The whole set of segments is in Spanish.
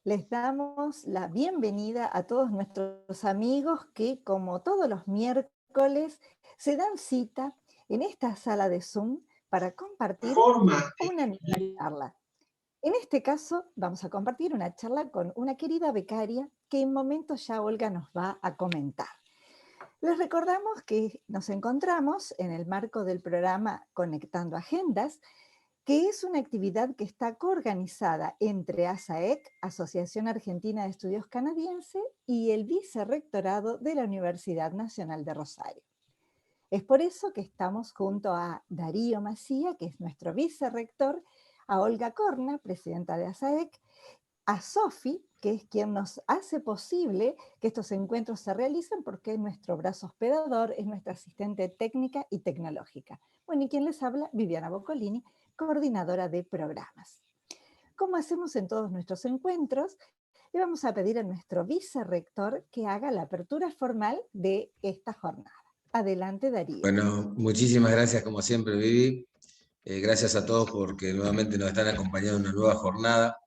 Les damos la bienvenida a todos nuestros amigos que, como todos los miércoles, se dan cita en esta sala de Zoom para compartir Forma. una misma charla. En este caso, vamos a compartir una charla con una querida becaria que en momentos ya Olga nos va a comentar. Les recordamos que nos encontramos en el marco del programa Conectando Agendas, que es una actividad que está coorganizada entre ASAEC, Asociación Argentina de Estudios Canadienses, y el Vicerrectorado de la Universidad Nacional de Rosario. Es por eso que estamos junto a Darío Macía, que es nuestro vicerrector, a Olga Corna, presidenta de ASAEC, a Sofi, que es quien nos hace posible que estos encuentros se realicen porque es nuestro brazo hospedador, es nuestra asistente técnica y tecnológica. Bueno, y quien les habla, Viviana Boccolini, coordinadora de programas. Como hacemos en todos nuestros encuentros, le vamos a pedir a nuestro vicerrector que haga la apertura formal de esta jornada. Adelante, Darío. Bueno, muchísimas gracias como siempre, Vivi. Gracias a todos porque nuevamente nos están acompañando en una nueva jornada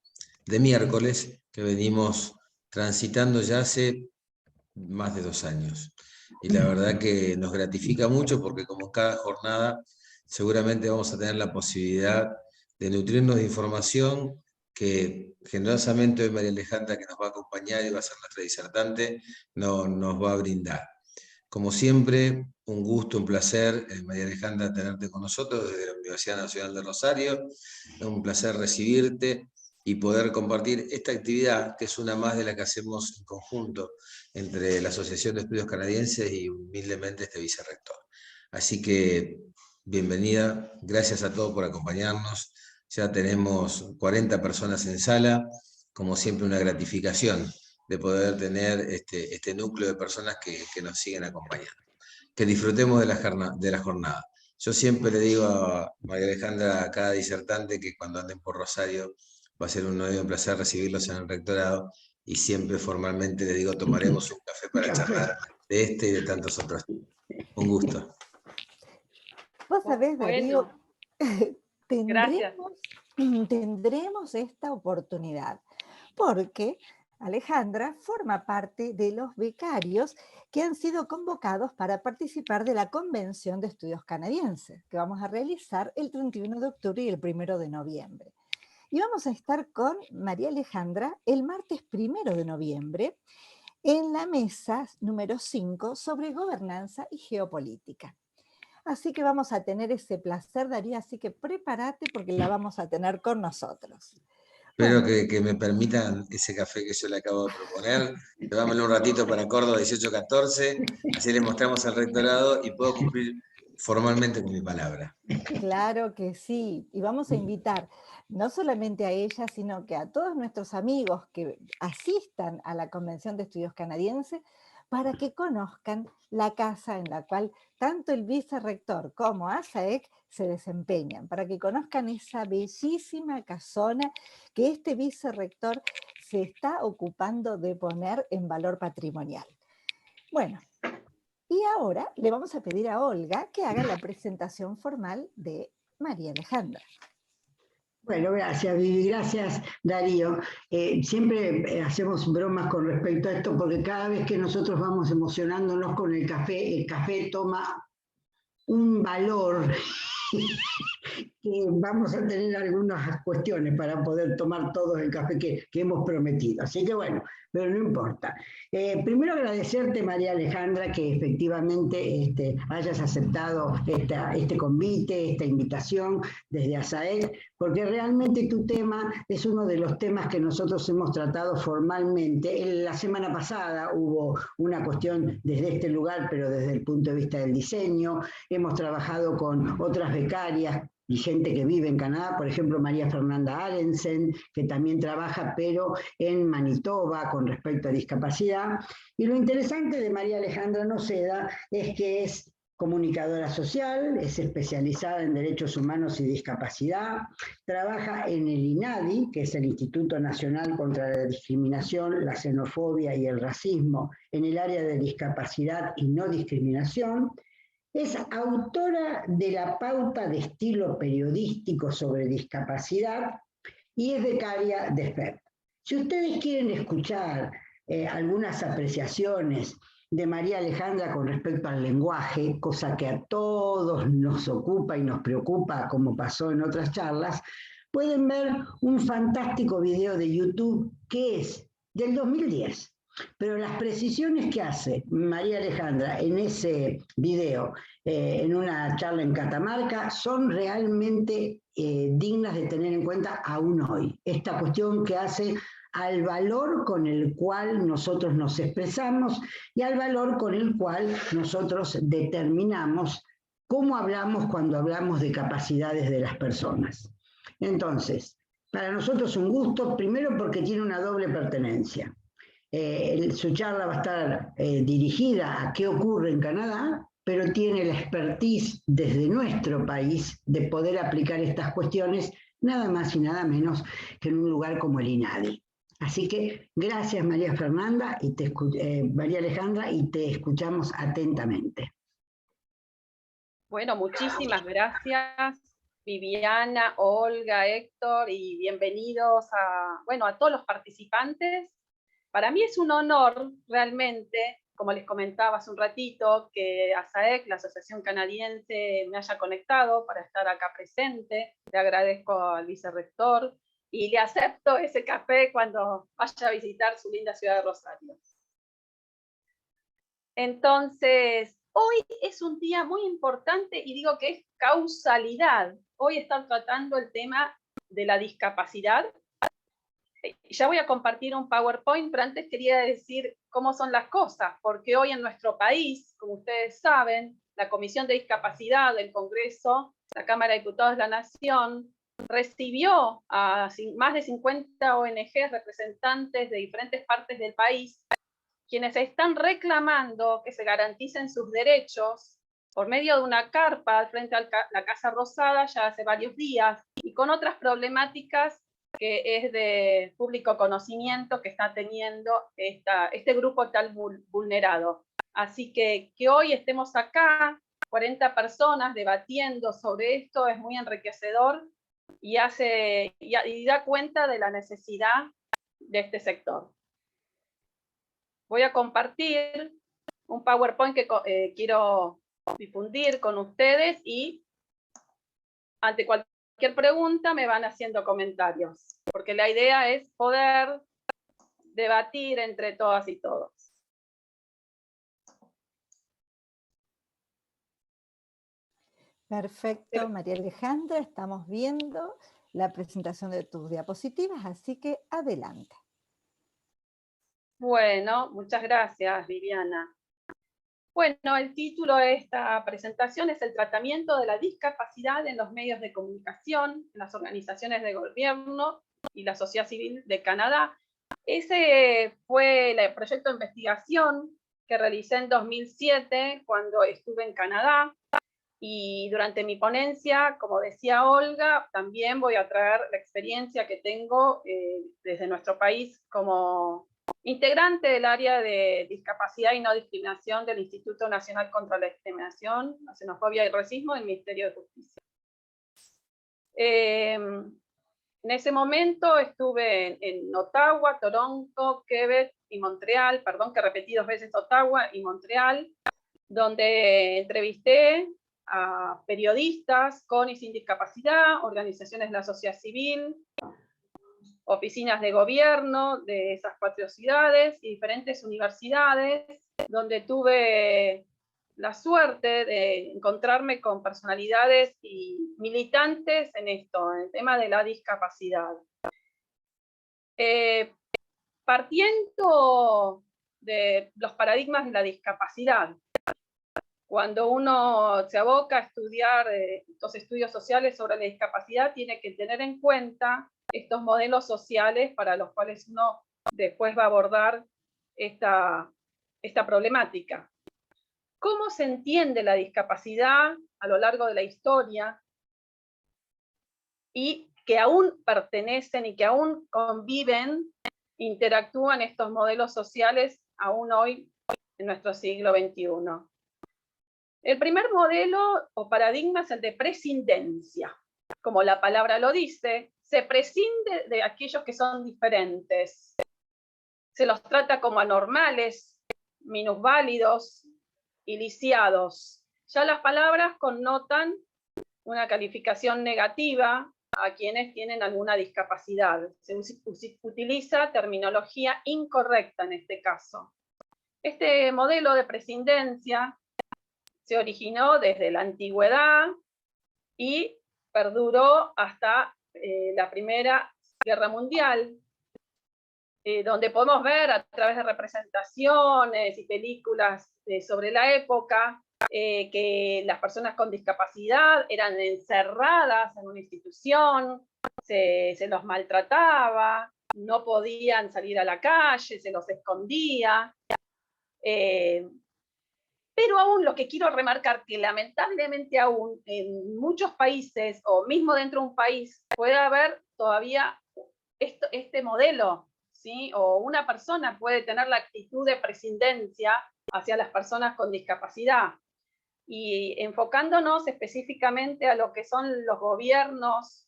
de miércoles que venimos transitando ya hace más de 2 años. Y la verdad que nos gratifica mucho porque como cada jornada seguramente vamos a tener la posibilidad de nutrirnos de información que generosamente hoy María Alejandra, que nos va a acompañar y va a ser nuestra disertante, nos va a brindar. Como siempre, un gusto, un placer, María Alejandra, tenerte con nosotros desde la Universidad Nacional de Rosario. Es un placer recibirte y poder compartir esta actividad, que es una más de la que hacemos en conjunto entre la Asociación de Estudios Canadienses y humildemente este vicerrector. Así que, bienvenida, gracias a todos por acompañarnos. Ya tenemos 40 personas en sala, como siempre una gratificación de poder tener este núcleo de personas que nos siguen acompañando. Que disfrutemos de la jornada. Yo siempre le digo a María Alejandra, a cada disertante, que cuando anden por Rosario va a ser un honor y un placer recibirlos en el rectorado, y siempre formalmente le digo, tomaremos un café para charlar de este y de tantos otros. Un gusto. Vos sabés, Darío, Bueno, gracias. tendremos esta oportunidad porque Alejandra forma parte de los becarios que han sido convocados para participar de la Convención de Estudios Canadienses, que vamos a realizar el 31 de octubre y el 1 de noviembre. Y vamos a estar con María Alejandra el martes 1 de noviembre en la mesa número 5 sobre gobernanza y geopolítica. Así que vamos a tener ese placer, Darío, así que prepárate porque la vamos a tener con nosotros. Espero Bueno, que me permitan ese café que yo le acabo de proponer. Llevámoslo un ratito para Córdoba 1814, así le mostramos al rectorado y puedo cumplir formalmente con mi palabra. claro que sí. Y vamos a invitar no solamente a ella, sino que a todos nuestros amigos que asistan a la Convención de Estudios Canadienses para que conozcan la casa en la cual tanto el vicerrector como ASAEC se desempeñan, para que conozcan esa bellísima casona que este vicerrector se está ocupando de poner en valor patrimonial. Bueno, y ahora le vamos a pedir a Olga que haga la presentación formal de María Alejandra. Bueno, gracias Vivi, gracias Darío. Siempre hacemos bromas con respecto a esto porque cada vez que nosotros vamos emocionándonos con el café toma un valor que vamos a tener algunas cuestiones para poder tomar todos el café que hemos prometido. Así que bueno, pero no importa. Primero agradecerte, María Alejandra, que efectivamente hayas aceptado este convite, esta invitación desde ASAEC, porque realmente tu tema es uno de los temas que nosotros hemos tratado formalmente. La semana pasada hubo una cuestión desde este lugar, pero desde el punto de vista del diseño. Hemos trabajado con otras becarias y gente que vive en Canadá, por ejemplo, María Fernanda Arensen, que también trabaja, pero en Manitoba con respecto a discapacidad. Y lo interesante de María Alejandra Noceda es que es comunicadora social, es especializada en derechos humanos y discapacidad, trabaja en el INADI, que es el Instituto Nacional contra la Discriminación, la Xenofobia y el Racismo, en el área de discapacidad y no discriminación. Es autora de la pauta de estilo periodístico sobre discapacidad y es becaria de SPED. Si ustedes quieren escuchar algunas apreciaciones de María Alejandra con respecto al lenguaje, cosa que a todos nos ocupa y nos preocupa, como pasó en otras charlas, pueden ver un fantástico video de YouTube que es del 2010. Pero las precisiones que hace María Alejandra en ese video, en una charla en Catamarca, son realmente dignas de tener en cuenta aún hoy. Esta cuestión que hace al valor con el cual nosotros nos expresamos y al valor con el cual nosotros determinamos cómo hablamos cuando hablamos de capacidades de las personas. Entonces, para nosotros un gusto, primero porque tiene una doble pertenencia. Su charla va a estar dirigida a qué ocurre en Canadá, pero tiene la expertise desde nuestro país de poder aplicar estas cuestiones nada más y nada menos que en un lugar como el INADI. Así que gracias María Fernanda y María Alejandra, y te escuchamos atentamente. Bueno, muchísimas gracias Viviana, Olga, Héctor, y bienvenidos a todos los participantes. Para mí es un honor realmente, como les comentaba hace un ratito, que ASAEC, la Asociación Canadiense, me haya conectado para estar acá presente. Le agradezco al vicerrector y le acepto ese café cuando vaya a visitar su linda ciudad de Rosario. Entonces, hoy es un día muy importante y digo que es causalidad. Hoy están tratando el tema de la discapacidad. Ya voy a compartir un PowerPoint, pero antes quería decir cómo son las cosas, porque hoy en nuestro país, como ustedes saben, la Comisión de Discapacidad del Congreso, la Cámara de Diputados de la Nación, recibió a más de 50 ONGs representantes de diferentes partes del país, quienes están reclamando que se garanticen sus derechos por medio de una carpa frente a la Casa Rosada ya hace varios días, y con otras problemáticas que es de público conocimiento que está teniendo este grupo tan vulnerado. Así que hoy estemos acá, 40 personas debatiendo sobre esto, es muy enriquecedor y da cuenta de la necesidad de este sector. Voy a compartir un PowerPoint que quiero difundir con ustedes y ante cualquier pregunta me van haciendo comentarios, porque la idea es poder debatir entre todas y todos. Perfecto, María Alejandra, estamos viendo la presentación de tus diapositivas, así que adelante. Bueno, muchas gracias, Viviana. Bueno, el título de esta presentación es el tratamiento de la discapacidad en los medios de comunicación, en las organizaciones de gobierno y la sociedad civil de Canadá. Ese fue el proyecto de investigación que realicé en 2007 cuando estuve en Canadá, y durante mi ponencia, como decía Olga, también voy a traer la experiencia que tengo desde nuestro país como integrante del área de discapacidad y no discriminación del Instituto Nacional contra la Discriminación, la Xenofobia y el Racismo del Ministerio de Justicia. En ese momento estuve en Ottawa, Toronto, Quebec y Montreal, perdón que repetí 2 veces Ottawa y Montreal, donde entrevisté a periodistas con y sin discapacidad, organizaciones de la sociedad civil, oficinas de gobierno de esas 4 ciudades y diferentes universidades, donde tuve la suerte de encontrarme con personalidades y militantes en esto, en el tema de la discapacidad. Partiendo de los paradigmas de la discapacidad, cuando uno se aboca a estudiar estos estudios sociales sobre la discapacidad, tiene que tener en cuenta estos modelos sociales para los cuales uno después va a abordar esta problemática. ¿Cómo se entiende la discapacidad a lo largo de la historia y que aún pertenecen y que aún conviven, interactúan estos modelos sociales aún hoy en nuestro siglo XXI? El primer modelo o paradigma es el de prescindencia. Como la palabra lo dice, se prescinde de aquellos que son diferentes. Se los trata como anormales, minusválidos y lisiados. Ya las palabras connotan una calificación negativa a quienes tienen alguna discapacidad. Se utiliza terminología incorrecta en este caso. Este modelo de prescindencia se originó desde la antigüedad y perduró hasta la Primera Guerra Mundial, donde podemos ver a través de representaciones y películas sobre la época que las personas con discapacidad eran encerradas en una institución, se los maltrataba, no podían salir a la calle, se los escondía. Pero aún lo que quiero remarcar, que lamentablemente aún en muchos países, o mismo dentro de un país, puede haber todavía este modelo, ¿sí? O una persona puede tener la actitud de prescindencia hacia las personas con discapacidad. Y enfocándonos específicamente a lo que son los gobiernos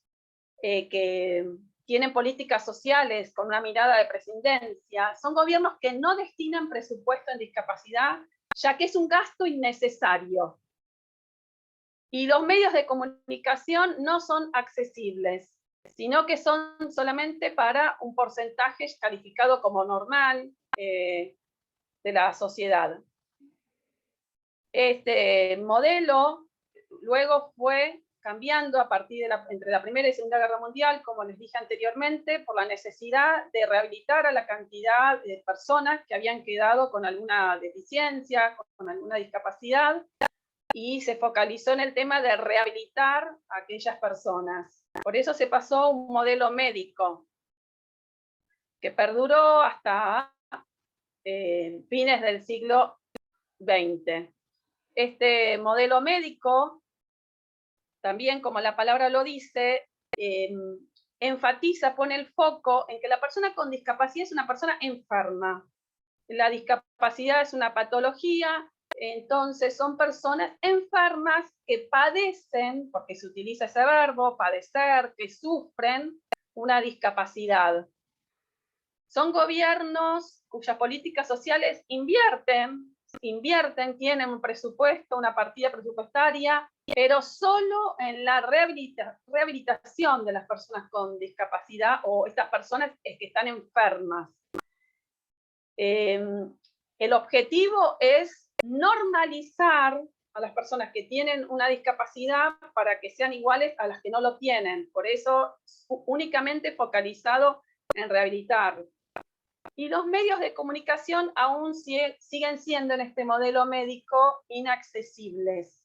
que tienen políticas sociales con una mirada de prescindencia, son gobiernos que no destinan presupuesto en discapacidad, ya que es un gasto innecesario. Y los medios de comunicación no son accesibles, sino que son solamente para un porcentaje calificado como normal de la sociedad. Este modelo luego fue cambiando a partir de entre la Primera y Segunda Guerra Mundial, como les dije anteriormente, por la necesidad de rehabilitar a la cantidad de personas que habían quedado con alguna deficiencia, con alguna discapacidad, y se focalizó en el tema de rehabilitar a aquellas personas. Por eso se pasó a un modelo médico, que perduró hasta fines del siglo XX. Este modelo médico, también como la palabra lo dice, enfatiza, pone el foco en que la persona con discapacidad es una persona enferma. La discapacidad es una patología, entonces son personas enfermas que padecen, porque se utiliza ese verbo, padecer, que sufren una discapacidad. Son gobiernos cuyas políticas sociales invierten, tienen un presupuesto, una partida presupuestaria, pero solo en la rehabilitación de las personas con discapacidad o estas personas que están enfermas. El objetivo es normalizar a las personas que tienen una discapacidad para que sean iguales a las que no lo tienen. Por eso, únicamente focalizado en rehabilitar. Y los medios de comunicación aún siguen siendo en este modelo médico inaccesibles.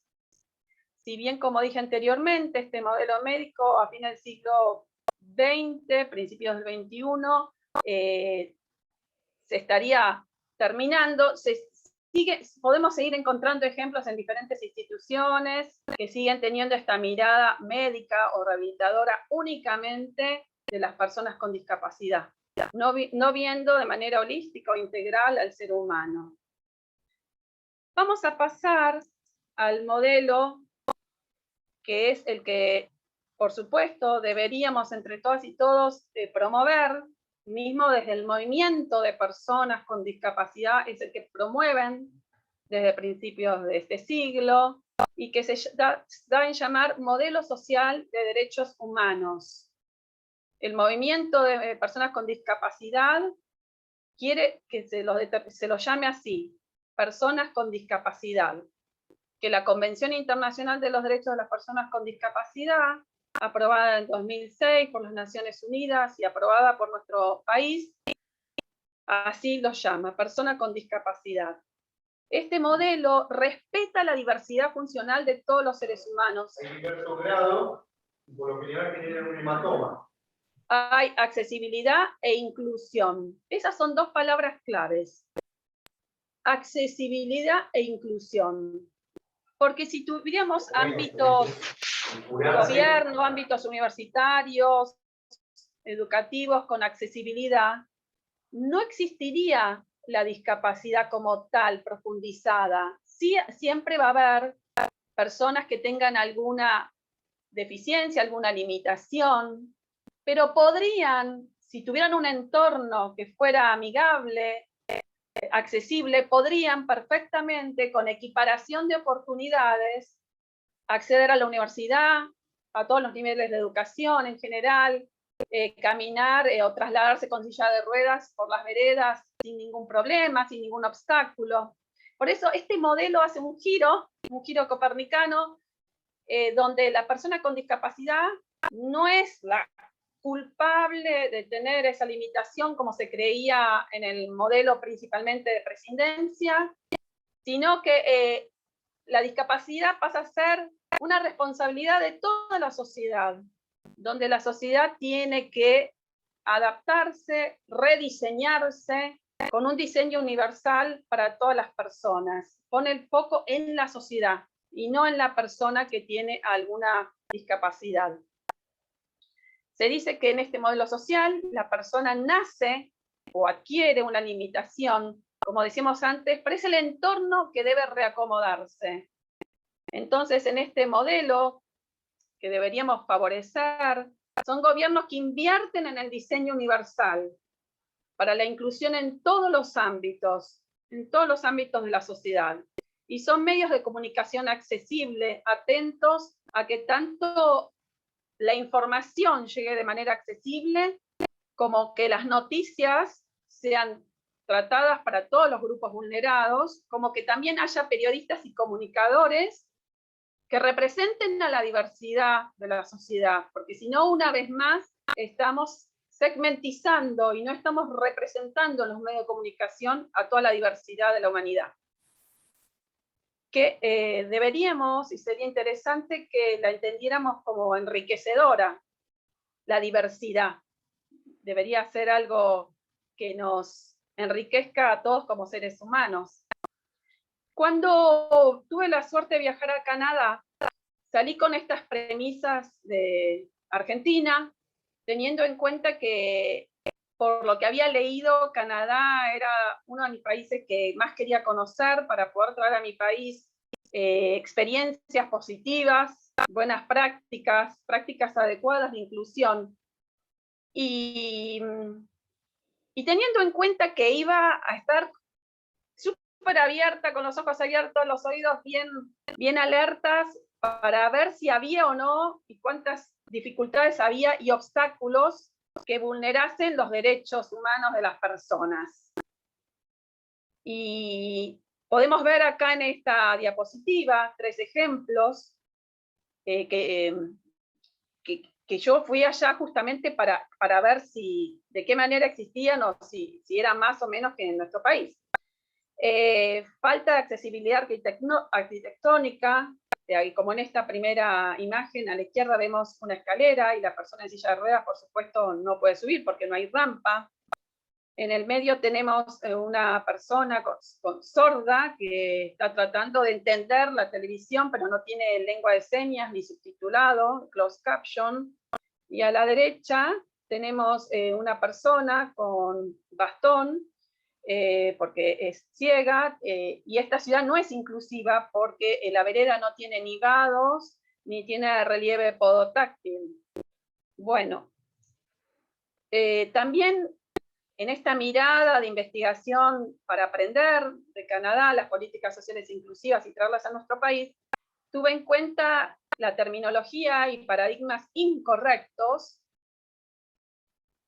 Si bien, como dije anteriormente, este modelo médico a fines del siglo XX, principios del XXI, se estaría terminando, podemos seguir encontrando ejemplos en diferentes instituciones que siguen teniendo esta mirada médica o rehabilitadora únicamente de las personas con discapacidad. No viendo de manera holística o integral al ser humano. Vamos a pasar al modelo que es el que, por supuesto, deberíamos entre todas y todos promover, mismo desde el movimiento de personas con discapacidad, es el que promueven desde principios de este siglo, y que se da en llamar modelo social de derechos humanos. El movimiento de personas con discapacidad quiere que se lo llame así, personas con discapacidad, que la Convención Internacional de los Derechos de las Personas con Discapacidad, aprobada en 2006 por las Naciones Unidas y aprobada por nuestro país, así lo llama, persona con discapacidad. Este modelo respeta la diversidad funcional de todos los seres humanos. Hay diversos grados, y por lo general generan un hematoma. Hay accesibilidad e inclusión. Esas son dos palabras claves. Accesibilidad e inclusión. Porque si tuviéramos ámbitos de gobierno, ámbitos universitarios, educativos con accesibilidad, no existiría la discapacidad como tal, profundizada. Sí, siempre va a haber personas que tengan alguna deficiencia, alguna limitación, pero podrían, si tuvieran un entorno que fuera amigable, accesible, podrían perfectamente, con equiparación de oportunidades, acceder a la universidad, a todos los niveles de educación en general, caminar o trasladarse con silla de ruedas por las veredas sin ningún problema, sin ningún obstáculo. Por eso este modelo hace un giro copernicano, donde la persona con discapacidad no es la culpable de tener esa limitación como se creía en el modelo principalmente de presidencia, sino que la discapacidad pasa a ser una responsabilidad de toda la sociedad, donde la sociedad tiene que adaptarse, rediseñarse con un diseño universal para todas las personas. Pone el foco en la sociedad y no en la persona que tiene alguna discapacidad. Se dice que en este modelo social la persona nace o adquiere una limitación, como decíamos antes, pero es el entorno que debe reacomodarse. Entonces, en este modelo que deberíamos favorecer, son gobiernos que invierten en el diseño universal para la inclusión en todos los ámbitos de la sociedad. Y son medios de comunicación accesibles, atentos a que tanto la información llegue de manera accesible, como que las noticias sean tratadas para todos los grupos vulnerados, como que también haya periodistas y comunicadores que representen a la diversidad de la sociedad, porque si no, una vez más, estamos segmentizando y no estamos representando en los medios de comunicación a toda la diversidad de la humanidad. Que deberíamos, y sería interesante que la entendiéramos como enriquecedora, la diversidad. Debería ser algo que nos enriquezca a todos como seres humanos. Cuando tuve la suerte de viajar a Canadá, salí con estas premisas de Argentina, teniendo en cuenta que, por lo que había leído, Canadá era uno de mis países que más quería conocer para poder traer a mi país experiencias positivas, buenas prácticas, prácticas adecuadas de inclusión. Y teniendo en cuenta que iba a estar súper abierta, con los ojos abiertos, los oídos bien alertas, para ver si había o no, y cuántas dificultades había y obstáculos que vulnerasen los derechos humanos de las personas. Y podemos ver acá en esta diapositiva 3 ejemplos que yo fui allá justamente para ver de qué manera existían o si eran más o menos que en nuestro país. Falta de accesibilidad arquitectónica, como en esta primera imagen, a la izquierda vemos una escalera y la persona en silla de ruedas, por supuesto, no puede subir porque no hay rampa. En el medio tenemos una persona con sorda que está tratando de entender la televisión, pero no tiene lengua de señas ni subtitulado, closed caption. Y a la derecha tenemos una persona con bastón, porque es ciega, y esta ciudad no es inclusiva porque la vereda no tiene ni vados, ni tiene relieve podotáctil. Bueno, también en esta mirada de investigación para aprender de Canadá las políticas sociales inclusivas y traerlas a nuestro país, tuve en cuenta la terminología y paradigmas incorrectos.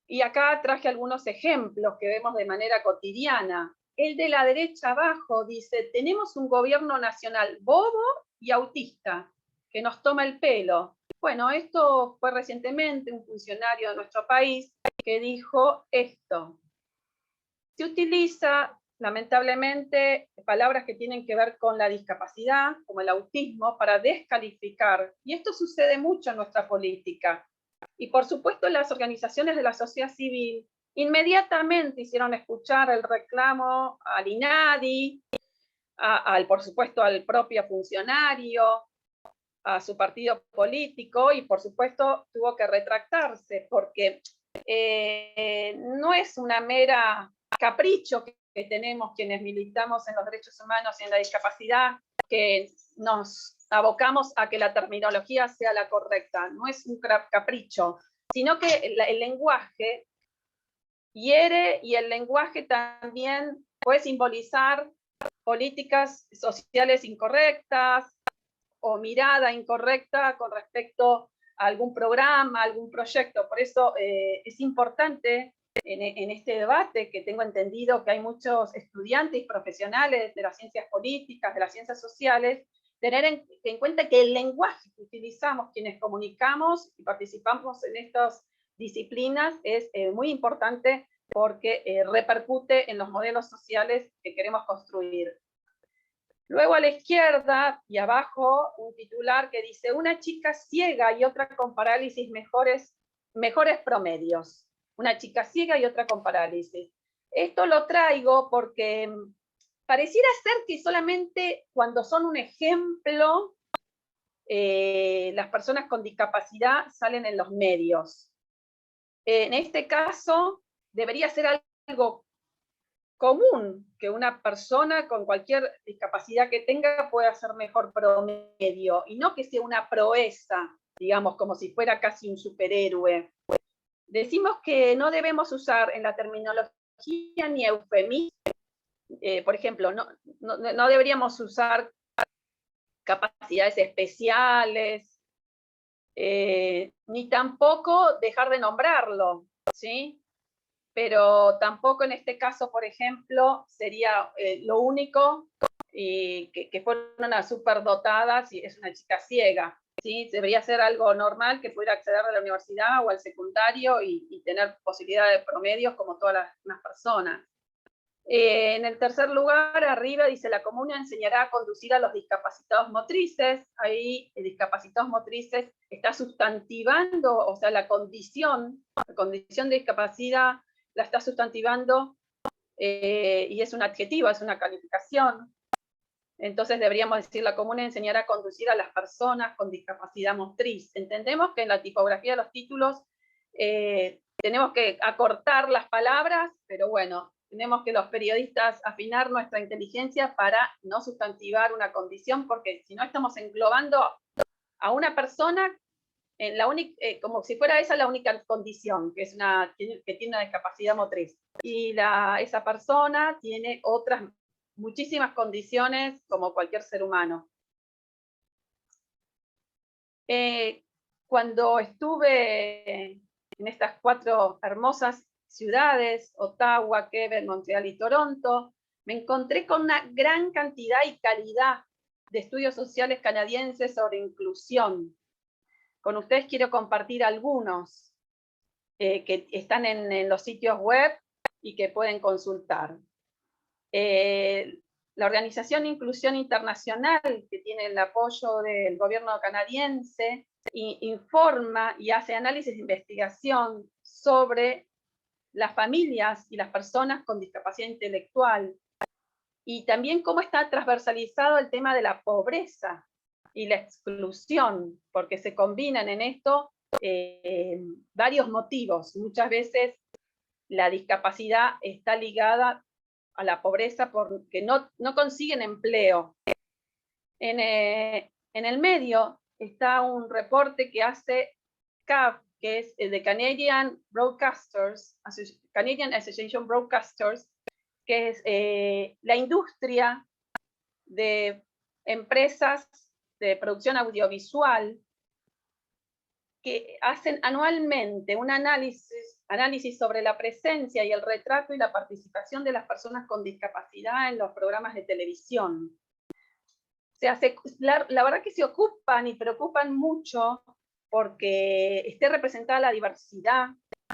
Y acá traje algunos ejemplos que vemos de manera cotidiana. El de la derecha abajo dice, tenemos un gobierno nacional bobo y autista que nos toma el pelo. Bueno, esto fue recientemente un funcionario de nuestro país que dijo esto. Se utiliza, lamentablemente, palabras que tienen que ver con la discapacidad, como el autismo, para descalificar. Y esto sucede mucho en nuestra política. Y por supuesto las organizaciones de la sociedad civil inmediatamente hicieron escuchar el reclamo al INADI, por supuesto al propio funcionario, a su partido político, y por supuesto tuvo que retractarse porque no es una mera capricho que tenemos quienes militamos en los derechos humanos y en la discapacidad, que nos abocamos a que la terminología sea la correcta. No es un capricho, sino que el lenguaje hiere y el lenguaje también puede simbolizar políticas sociales incorrectas o mirada incorrecta con respecto a algún programa, algún proyecto. Por eso es importante en este debate, que tengo entendido que hay muchos estudiantes y profesionales de las ciencias políticas, de las ciencias sociales, tener en cuenta que el lenguaje que utilizamos quienes comunicamos y participamos en estas disciplinas es muy importante, porque repercute en los modelos sociales que queremos construir. Luego a la izquierda y abajo un titular que dice: una chica ciega y otra con parálisis mejores promedios. Una chica ciega y otra con parálisis. Esto lo traigo porque pareciera ser que solamente cuando son un ejemplo las personas con discapacidad salen en los medios. En este caso debería ser algo común, que una persona con cualquier discapacidad que tenga pueda hacer mejor promedio, y no que sea una proeza, digamos, como si fuera casi un superhéroe. Decimos que no debemos usar en la terminología ni eufemismo. Por ejemplo, no deberíamos usar capacidades especiales, ni tampoco dejar de nombrarlo, ¿sí? Pero tampoco en este caso, por ejemplo, sería lo único que fueron unas superdotadas y es una chica ciega, ¿sí? Debería ser algo normal que pudiera acceder a la universidad o al secundario y tener posibilidades de promedios como todas las demás personas. En el tercer lugar, arriba dice: la comuna enseñará a conducir a los discapacitados motrices. Ahí, discapacitados motrices está sustantivando, o sea, la condición de discapacidad la está sustantivando y es un adjetivo, es una calificación. Entonces deberíamos decir: la comuna enseñará a conducir a las personas con discapacidad motriz. Entendemos que en la tipografía de los títulos tenemos que acortar las palabras, pero bueno, tenemos que los periodistas afinar nuestra inteligencia para no sustantivar una condición, porque si no estamos englobando a una persona en como si fuera esa la única condición, que tiene una discapacidad motriz. Y esa persona tiene otras muchísimas condiciones como cualquier ser humano. Cuando estuve en estas 4 hermosas ciudades, Ottawa, Quebec, Montreal y Toronto, me encontré con una gran cantidad y calidad de estudios sociales canadienses sobre inclusión. Con ustedes quiero compartir algunos que están en los sitios web y que pueden consultar. La Organización Inclusión Internacional, que tiene el apoyo del gobierno canadiense, informa y hace análisis de investigación sobre las familias y las personas con discapacidad intelectual, y también cómo está transversalizado el tema de la pobreza y la exclusión, porque se combinan en esto varios motivos. Muchas veces la discapacidad está ligada a la pobreza porque no consiguen empleo. En el medio está un reporte que hace CAB, que es el de Canadian Association Broadcasters, que es la industria de empresas de producción audiovisual que hacen anualmente un análisis sobre la presencia y el retrato y la participación de las personas con discapacidad en los programas de televisión. La verdad que se ocupan y preocupan mucho porque esté representada la diversidad,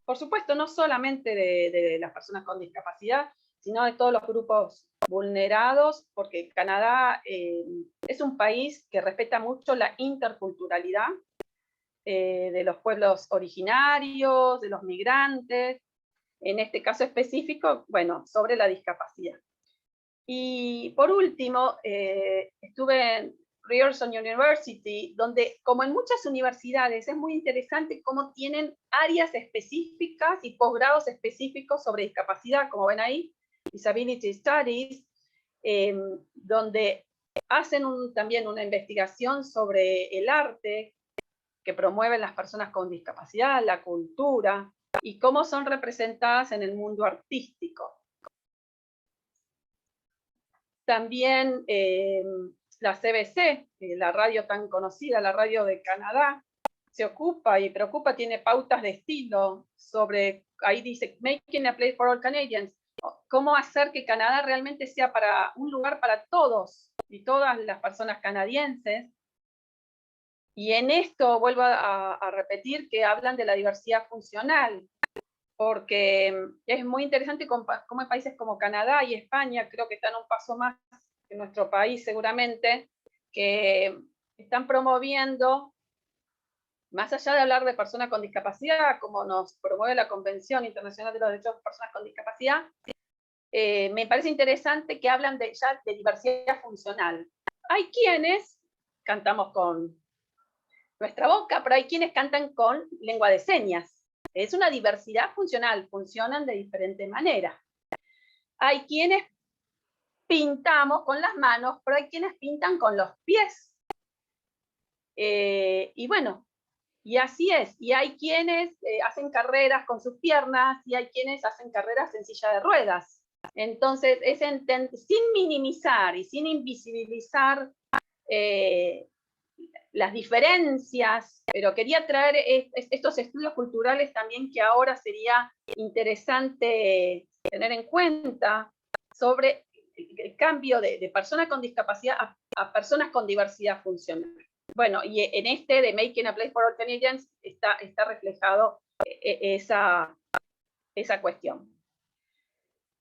por supuesto, no solamente de las personas con discapacidad, sino de todos los grupos vulnerados, porque Canadá es un país que respeta mucho la interculturalidad de los pueblos originarios, de los migrantes, en este caso específico, bueno, sobre la discapacidad. Y por último, estuve en Ryerson University, donde, como en muchas universidades, es muy interesante cómo tienen áreas específicas y posgrados específicos sobre discapacidad, como ven ahí, Disability Studies, donde hacen también una investigación sobre el arte, que promueven las personas con discapacidad, la cultura, y cómo son representadas en el mundo artístico. También la CBC, la radio tan conocida, la radio de Canadá, se ocupa y preocupa, tiene pautas de estilo sobre, ahí dice, making a place for all Canadians, cómo hacer que Canadá realmente sea un lugar para todos y todas las personas canadienses. Y en esto vuelvo a repetir que hablan de la diversidad funcional, porque es muy interesante cómo países como Canadá y España, creo que están un paso más que nuestro país seguramente, que están promoviendo, más allá de hablar de personas con discapacidad, como nos promueve la Convención Internacional de los Derechos de Personas con Discapacidad, me parece interesante que hablan ya de diversidad funcional. Hay quienes cantamos con nuestra boca, pero hay quienes cantan con lengua de señas. Es una diversidad funcional, funcionan de diferente manera. Hay quienes pintamos con las manos, pero hay quienes pintan con los pies. Y bueno, y así es. Y hay quienes hacen carreras con sus piernas y hay quienes hacen carreras en silla de ruedas. Entonces, sin minimizar y sin invisibilizar las diferencias, pero quería traer estos estudios culturales también que ahora sería interesante tener en cuenta sobre el cambio de personas con discapacidad a personas con diversidad funcional. Bueno, y en este de Making a Place for All Canadians está reflejado esa cuestión.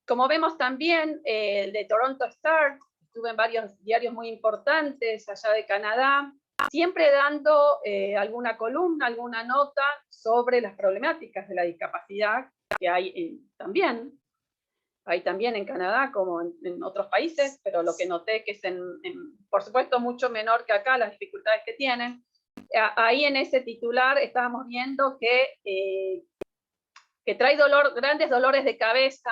Como vemos también, el de Toronto Star, estuve en varios diarios muy importantes allá de Canadá, siempre dando alguna columna, alguna nota sobre las problemáticas de la discapacidad que hay también en Canadá como en otros países, pero lo que noté que es, por supuesto, mucho menor que acá, las dificultades que tienen. Ahí en ese titular estábamos viendo que trae grandes dolores de cabeza,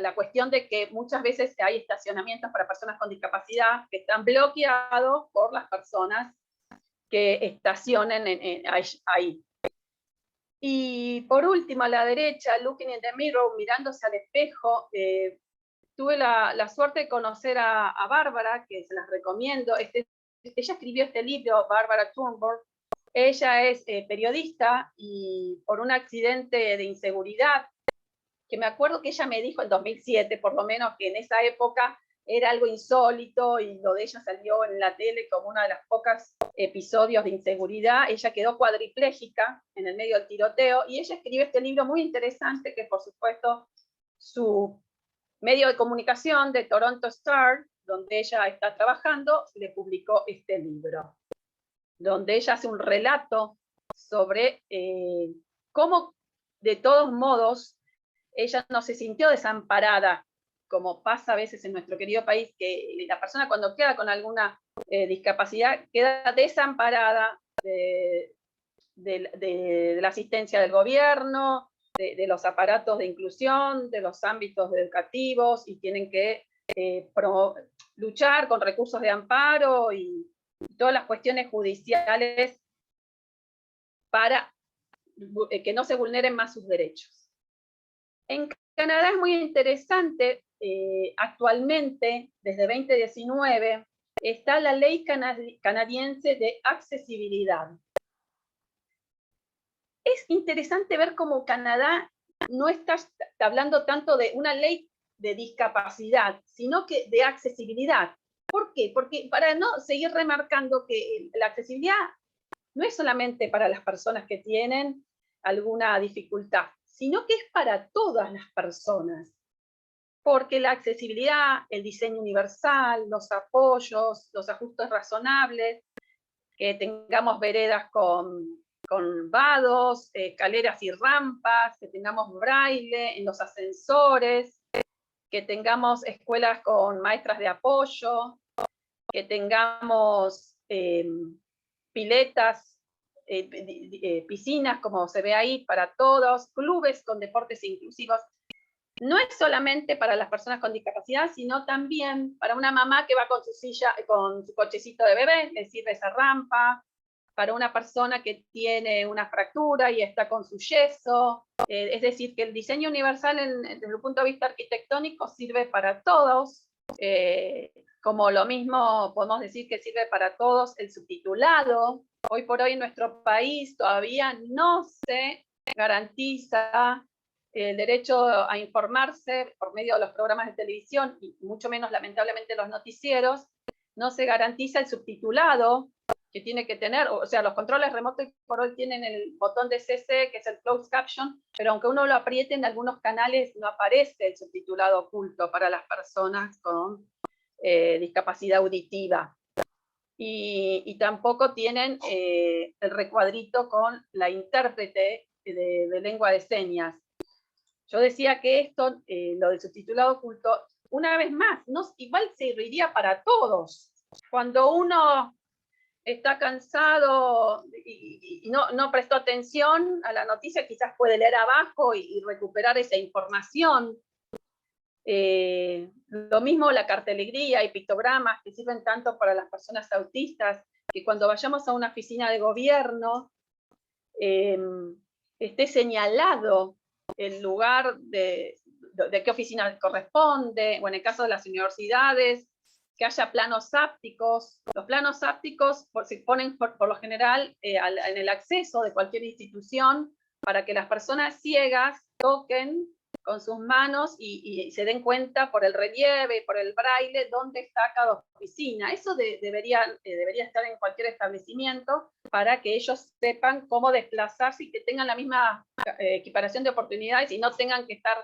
la cuestión de que muchas veces hay estacionamientos para personas con discapacidad que están bloqueados por las personas que estacionen ahí. Y por último, a la derecha, looking in the mirror, mirándose al espejo, tuve la suerte de conocer a Bárbara, que se las recomiendo. Ella escribió este libro, Bárbara Thunberg. Ella es periodista y por un accidente de inseguridad, que me acuerdo que ella me dijo en 2007, por lo menos, que en esa época era algo insólito y lo de ella salió en la tele como una de las pocas episodios de inseguridad. Ella quedó cuadriplégica en el medio del tiroteo y ella escribe este libro muy interesante que, por supuesto, su medio de comunicación de Toronto Star, donde ella está trabajando, le publicó este libro, donde ella hace un relato sobre cómo, de todos modos, ella no se sintió desamparada, como pasa a veces en nuestro querido país, que la persona cuando queda con alguna discapacidad queda desamparada de la asistencia del gobierno, de los aparatos de inclusión, de los ámbitos educativos, y tienen que luchar con recursos de amparo y todas las cuestiones judiciales para que no se vulneren más sus derechos. En Canadá es muy interesante, actualmente, desde 2019, está la Ley Canadiense de Accesibilidad. Es interesante ver cómo Canadá no está hablando tanto de una ley de discapacidad, sino que de accesibilidad. ¿Por qué? Porque para no seguir remarcando que la accesibilidad no es solamente para las personas que tienen alguna dificultad, sino que es para todas las personas. Porque la accesibilidad, el diseño universal, los apoyos, los ajustes razonables, que tengamos veredas con vados, escaleras y rampas, que tengamos braille en los ascensores, que tengamos escuelas con maestras de apoyo, que tengamos piletas, piscinas, como se ve ahí, para todos, clubes con deportes inclusivos. No es solamente para las personas con discapacidad, sino también para una mamá que va con su silla, con su cochecito de bebé, le sirve esa rampa, para una persona que tiene una fractura y está con su yeso. Es decir, que el diseño universal desde el punto de vista arquitectónico sirve para todos, como lo mismo podemos decir que sirve para todos el subtitulado. Hoy por hoy en nuestro país todavía no se garantiza el derecho a informarse por medio de los programas de televisión, y mucho menos lamentablemente los noticieros. No se garantiza el subtitulado que tiene que tener, o sea, los controles remotos por hoy tienen el botón de CC, que es el closed caption, pero aunque uno lo apriete en algunos canales no aparece el subtitulado oculto para las personas con discapacidad auditiva. Y tampoco tienen el recuadrito con la intérprete de lengua de señas. Yo decía que esto, lo del subtitulado oculto, una vez más, igual serviría para todos. Cuando uno está cansado y no prestó atención a la noticia, quizás puede leer abajo y recuperar esa información. Lo mismo la cartelería y pictogramas que sirven tanto para las personas autistas, que cuando vayamos a una oficina de gobierno esté señalado el lugar de qué oficina corresponde, o en el caso de las universidades, que haya planos ápticos. Los planos ápticos se ponen por lo general en el acceso de cualquier institución para que las personas ciegas toquen con sus manos y se den cuenta por el relieve, por el braille, dónde está cada oficina. Eso debería estar en cualquier establecimiento para que ellos sepan cómo desplazarse y que tengan la misma equiparación de oportunidades y no tengan que estar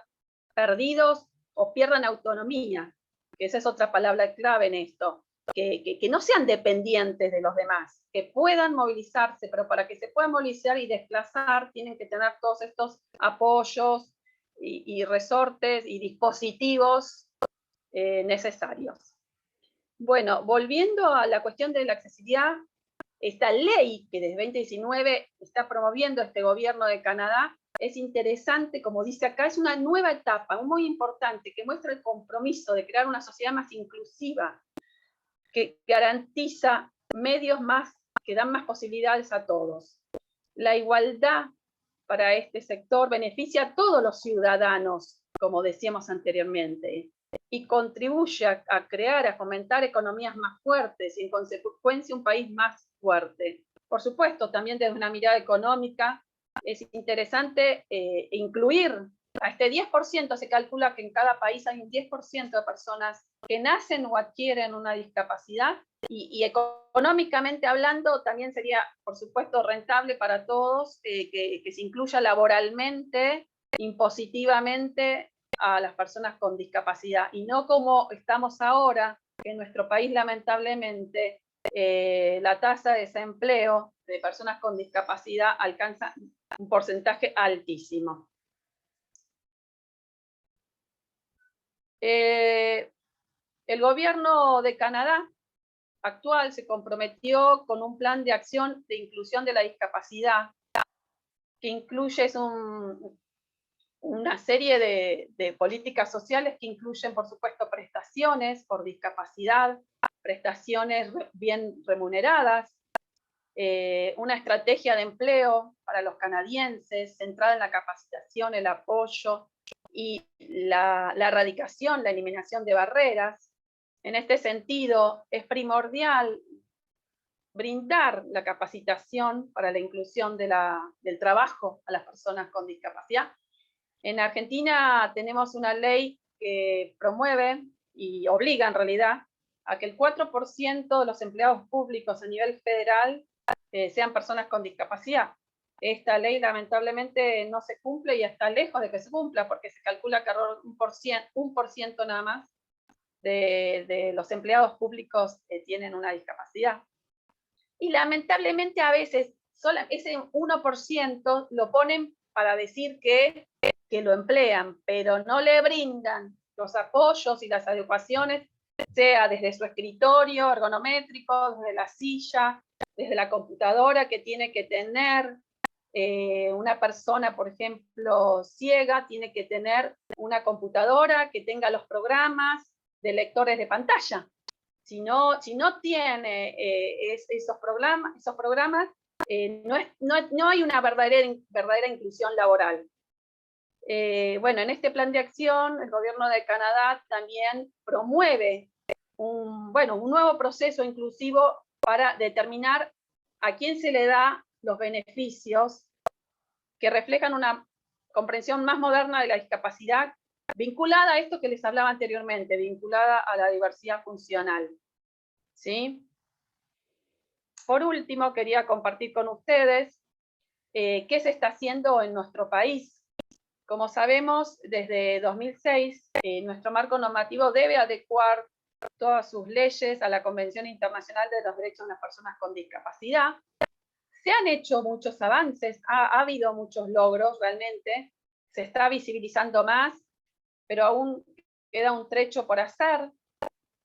perdidos o pierdan autonomía, que esa es otra palabra clave en esto. Que no sean dependientes de los demás, que puedan movilizarse, pero para que se puedan movilizar y desplazar tienen que tener todos estos apoyos y resortes y dispositivos necesarios. Bueno, volviendo a la cuestión de la accesibilidad, esta ley que desde 2019 está promoviendo este gobierno de Canadá es interesante, como dice acá, es una nueva etapa muy importante que muestra el compromiso de crear una sociedad más inclusiva, que garantiza medios que dan más posibilidades a todos. La igualdad para este sector beneficia a todos los ciudadanos, como decíamos anteriormente, y contribuye a crear, a fomentar economías más fuertes y en consecuencia un país más fuerte. Por supuesto, también desde una mirada económica es interesante incluir a este 10%, se calcula que en cada país hay un 10% de personas que nacen o adquieren una discapacidad, y económicamente hablando también sería, por supuesto, rentable para todos que se incluya laboralmente, impositivamente a las personas con discapacidad, y no como estamos ahora, que en nuestro país lamentablemente la tasa de desempleo de personas con discapacidad alcanza un porcentaje altísimo. El gobierno de Canadá actual se comprometió con un plan de acción de inclusión de la discapacidad, que incluye una serie de políticas sociales que incluyen, por supuesto, prestaciones por discapacidad, prestaciones bien remuneradas, una estrategia de empleo para los canadienses centrada en la capacitación, el apoyo y la erradicación, la eliminación de barreras. En este sentido, es primordial brindar la capacitación para la inclusión del trabajo a las personas con discapacidad. En Argentina tenemos una ley que promueve y obliga en realidad a que el 4% de los empleados públicos a nivel federal sean personas con discapacidad. Esta ley lamentablemente no se cumple y está lejos de que se cumpla, porque se calcula que un por ciento nada más de los empleados públicos tienen una discapacidad. Y lamentablemente a veces ese 1% lo ponen para decir que lo emplean, pero no le brindan los apoyos y las adecuaciones, sea desde su escritorio ergonométrico, desde la silla, desde la computadora que tiene que tener. Una persona, por ejemplo, ciega, tiene que tener una computadora que tenga los programas de lectores de pantalla. Si no tiene esos programas, no hay una verdadera inclusión laboral. Bueno, en este plan de acción, el gobierno de Canadá también promueve un nuevo proceso inclusivo para determinar a quién se le da los beneficios que reflejan una comprensión más moderna de la discapacidad, vinculada a esto que les hablaba anteriormente, vinculada a la diversidad funcional. ¿Sí? Por último, quería compartir con ustedes qué se está haciendo en nuestro país. Como sabemos, desde 2006, nuestro marco normativo debe adecuar todas sus leyes a la Convención Internacional de los Derechos de las Personas con Discapacidad. Se han hecho muchos avances, ha habido muchos logros realmente, se está visibilizando más, pero aún queda un trecho por hacer.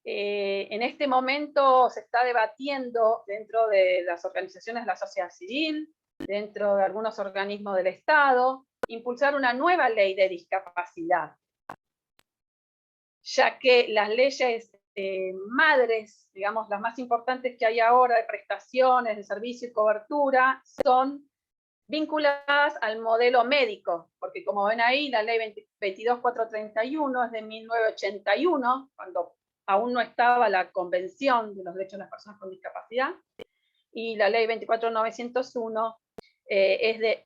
En este momento se está debatiendo dentro de las organizaciones de la sociedad civil, dentro de algunos organismos del Estado, impulsar una nueva ley de discapacidad, ya que las leyes madres, digamos, las más importantes que hay ahora de prestaciones, de servicio y cobertura, son vinculadas al modelo médico, porque como ven ahí, la ley 22431 es de 1981, cuando aún no estaba la Convención de los Derechos de las Personas con Discapacidad, y la ley 24901 es de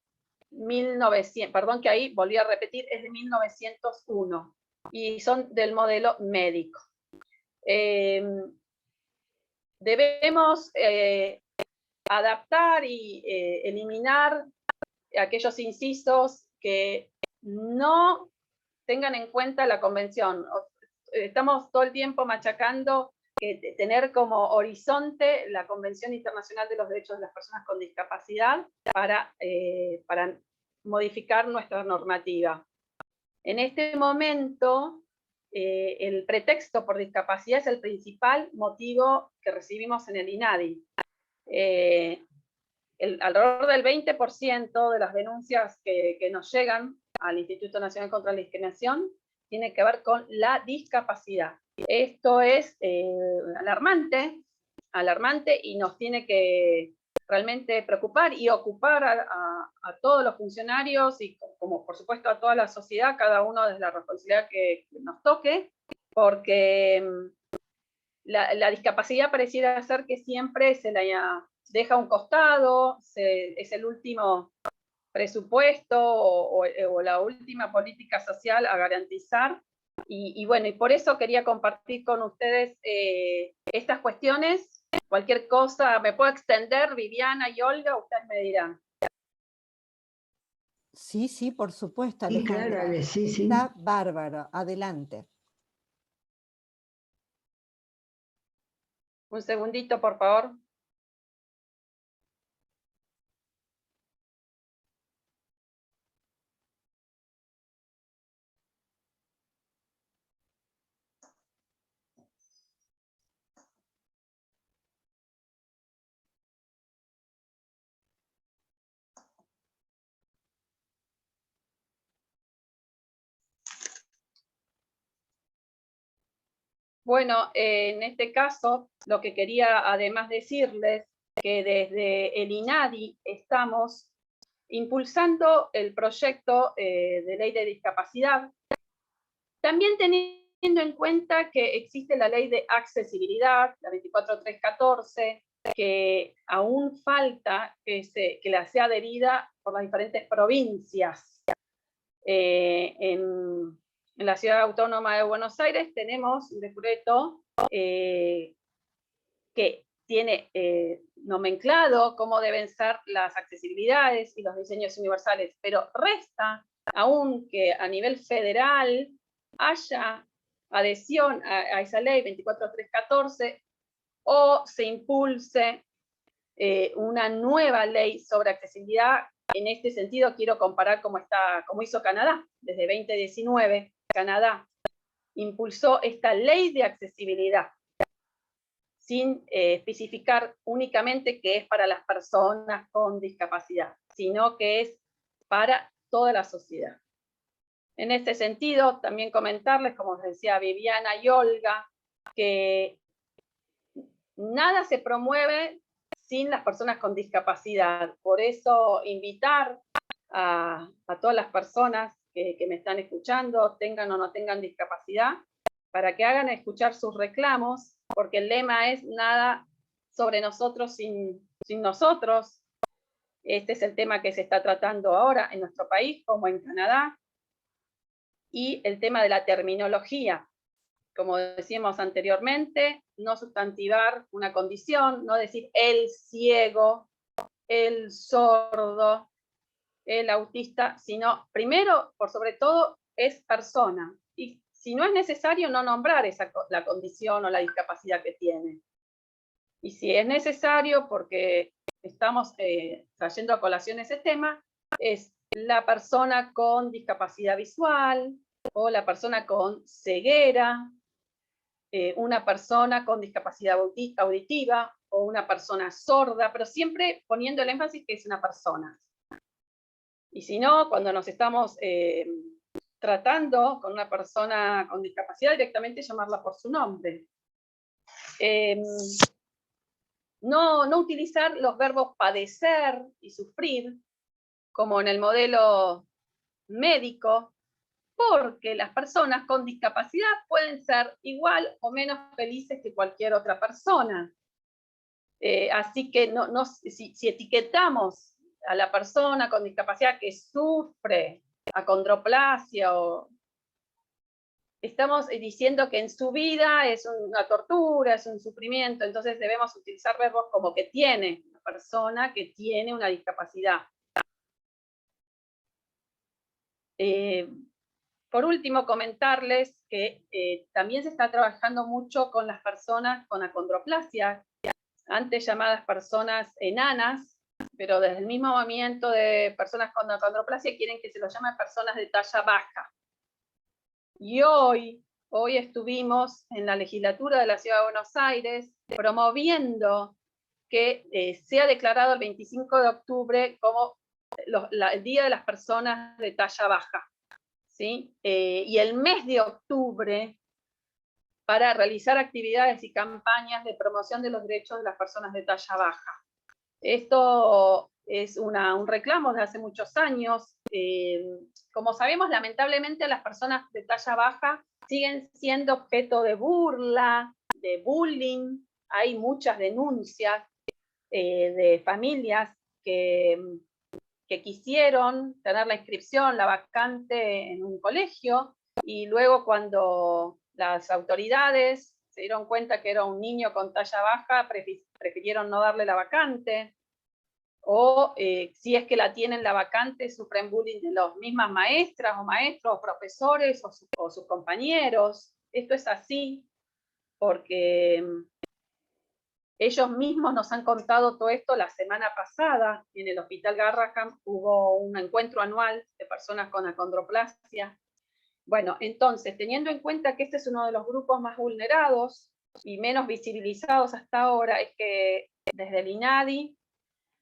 1900, perdón que ahí volví a repetir, es de 1901, y son del modelo médico. Debemos adaptar y eliminar aquellos incisos que no tengan en cuenta la convención. Estamos todo el tiempo machacando que tener como horizonte la Convención Internacional de los Derechos de las Personas con Discapacidad para modificar nuestra normativa. En este momento, el pretexto por discapacidad es el principal motivo que recibimos en el INADI. Alrededor del 20% de las denuncias que nos llegan al Instituto Nacional contra la Discriminación tiene que ver con la discapacidad. Esto es alarmante y nos tiene que realmente preocupar y ocupar a todos los funcionarios y como por supuesto a toda la sociedad, cada uno desde la responsabilidad que nos toque, porque la discapacidad pareciera ser que siempre se la deja a un costado, es el último presupuesto o la última política social a garantizar. Y bueno, y por eso quería compartir con ustedes estas cuestiones. Cualquier cosa, me puedo extender, Viviana y Olga, ustedes me dirán. Sí, sí, por supuesto, Sí, Alejandra. claro, Ale, sí, sí. Está bárbaro, adelante. Un segundito, por favor. Bueno, en este caso, lo que quería además decirles, que desde el INADI estamos impulsando el proyecto de ley de discapacidad, también teniendo en cuenta que existe la ley de accesibilidad, la 24314, que aún falta que la sea adherida por las diferentes provincias. En la Ciudad Autónoma de Buenos Aires tenemos un decreto que tiene nomenclado cómo deben ser las accesibilidades y los diseños universales, pero resta aún que a nivel federal haya adhesión a esa ley 24314 o se impulse una nueva ley sobre accesibilidad. En este sentido, quiero comparar cómo hizo Canadá. Desde 2019, Canadá impulsó esta ley de accesibilidad, sin especificar únicamente que es para las personas con discapacidad, sino que es para toda la sociedad. En este sentido, también comentarles, como decía Viviana y Olga, que nada se promueve sin las personas con discapacidad. Por eso invitar a todas las personas que me están escuchando, tengan o no tengan discapacidad, para que hagan escuchar sus reclamos, porque el lema es nada sobre nosotros sin nosotros. Este es el tema que se está tratando ahora en nuestro país, como en Canadá, y el tema de la terminología. Como decíamos anteriormente, no sustantivar una condición, no decir el ciego, el sordo, el autista, sino primero, por sobre todo, es persona. Y si no es necesario, no nombrar la condición o la discapacidad que tiene. Y si es necesario, porque estamos trayendo a colación ese tema, es la persona con discapacidad visual o la persona con ceguera, una persona con discapacidad auditiva o una persona sorda, pero siempre poniendo el énfasis que es una persona. Y si no, cuando nos estamos tratando con una persona con discapacidad, directamente llamarla por su nombre. No utilizar los verbos padecer y sufrir, como en el modelo médico, porque las personas con discapacidad pueden ser igual o menos felices que cualquier otra persona. Así que si etiquetamos a la persona con discapacidad que sufre acondroplasia, estamos diciendo que en su vida es una tortura, es un sufrimiento, entonces debemos utilizar verbos como que tiene, una persona que tiene una discapacidad. Por último, comentarles que también se está trabajando mucho con las personas con acondroplasia, antes llamadas personas enanas, pero desde el mismo movimiento de personas con acondroplasia quieren que se los llame personas de talla baja. Y hoy estuvimos en la legislatura de la Ciudad de Buenos Aires promoviendo que sea declarado el 25 de octubre como el Día de las Personas de Talla Baja, ¿sí? Y el mes de octubre para realizar actividades y campañas de promoción de los derechos de las personas de talla baja. Esto es un reclamo de hace muchos años. Como sabemos, lamentablemente las personas de talla baja siguen siendo objeto de burla, de bullying. Hay muchas denuncias de familias que quisieron tener la inscripción, la vacante en un colegio, y luego cuando las autoridades se dieron cuenta que era un niño con talla baja, prefirieron no darle la vacante, o si es que la tienen la vacante, sufren bullying de las mismas maestras o maestros o profesores o sus compañeros. Esto es así porque ellos mismos nos han contado todo esto. La semana pasada en el Hospital Garrahan hubo un encuentro anual de personas con acondroplasia. Bueno, entonces, teniendo en cuenta que este es uno de los grupos más vulnerados y menos visibilizados hasta ahora, es que desde el INADI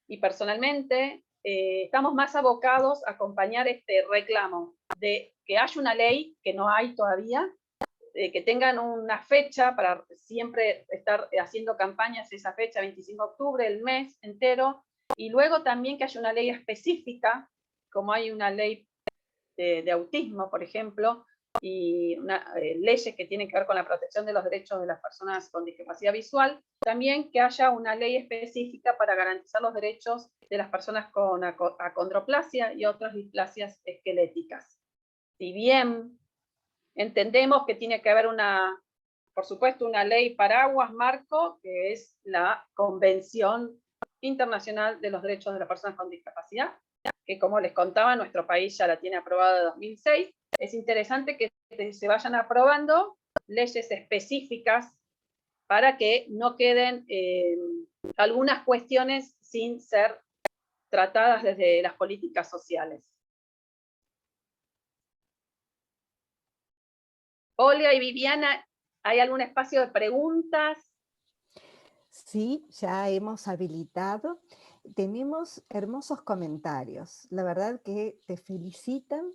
y personalmente estamos más abocados a acompañar este reclamo de que haya una ley, que no hay todavía, que tengan una fecha para siempre estar haciendo campañas esa fecha, 25 de octubre, el mes entero, y luego también que haya una ley específica, como hay una ley de autismo, por ejemplo, y leyes que tienen que ver con la protección de los derechos de las personas con discapacidad visual, también que haya una ley específica para garantizar los derechos de las personas con acondroplasia y otras displasias esqueléticas. Si bien entendemos que tiene que haber por supuesto, una ley paraguas marco, que es la Convención Internacional de los Derechos de las Personas con Discapacidad, que como les contaba, nuestro país ya la tiene aprobada de 2006. Es interesante que se vayan aprobando leyes específicas para que no queden algunas cuestiones sin ser tratadas desde las políticas sociales. Olga y Viviana, ¿hay algún espacio de preguntas? Sí, ya hemos habilitado. Tenemos hermosos comentarios. La verdad que te felicitan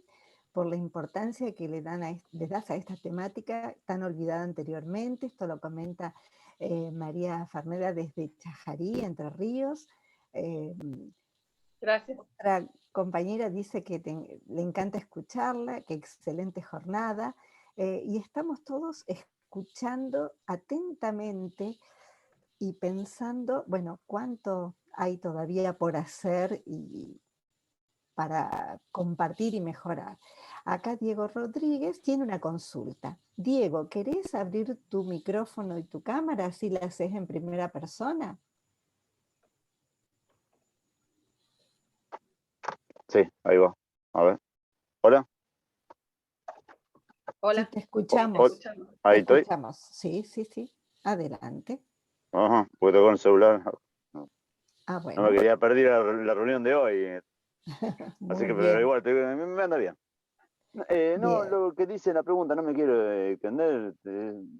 por la importancia que le das a esta temática tan olvidada anteriormente. Esto lo comenta María Farneda desde Chajarí, Entre Ríos. Gracias. Otra compañera dice que le encanta escucharla, que excelente jornada, y estamos todos escuchando atentamente y pensando, bueno, cuánto hay todavía por hacer y para compartir y mejorar. Acá Diego Rodríguez tiene una consulta. Diego, ¿querés abrir tu micrófono y tu cámara así la haces en primera persona? Sí, ahí va. A ver. Hola. Hola. Sí, te escuchamos. Escuchamos. Ahí Te estoy. escuchamos. Sí, sí, sí. Adelante. Ajá, porque estoy con el celular. Ah, No bueno. me quería perder la reunión de hoy. Así Muy que, pero bien. igual, me anda bien. No, Bien. lo que dice la pregunta, no me quiero extender,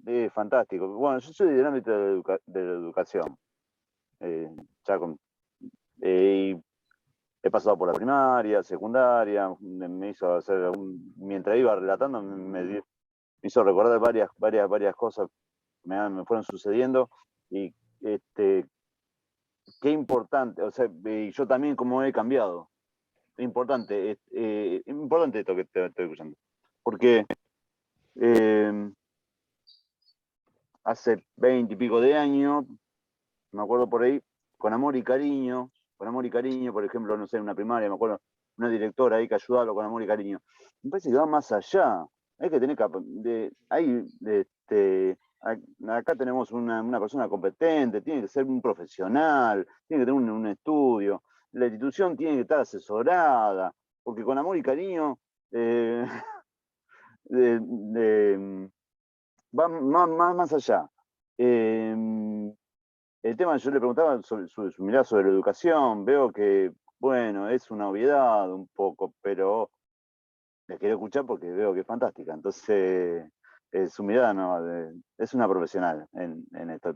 es fantástico. Bueno, yo soy del ámbito de la educación. Ya y he pasado por la primaria, secundaria, me hizo hacer mientras iba relatando, me hizo recordar varias cosas que me fueron sucediendo. Y qué importante, o sea, y yo también como he cambiado. Importante esto que te estoy escuchando. Porque hace 20 y pico de años, me acuerdo por ahí, con amor y cariño, por ejemplo, no sé, en una primaria, me acuerdo, una directora ahí que ayudaba con amor y cariño. Me parece que va más allá. Hay que tener acá tenemos una persona competente, tiene que ser un profesional, tiene que tener un estudio, la institución tiene que estar asesorada, porque con amor y cariño va más allá. El tema, yo le preguntaba sobre su mirada sobre la educación, veo que, bueno, es una obviedad un poco, pero la quiero escuchar porque veo que es fantástica. Entonces, su mirada no, es una profesional en esto,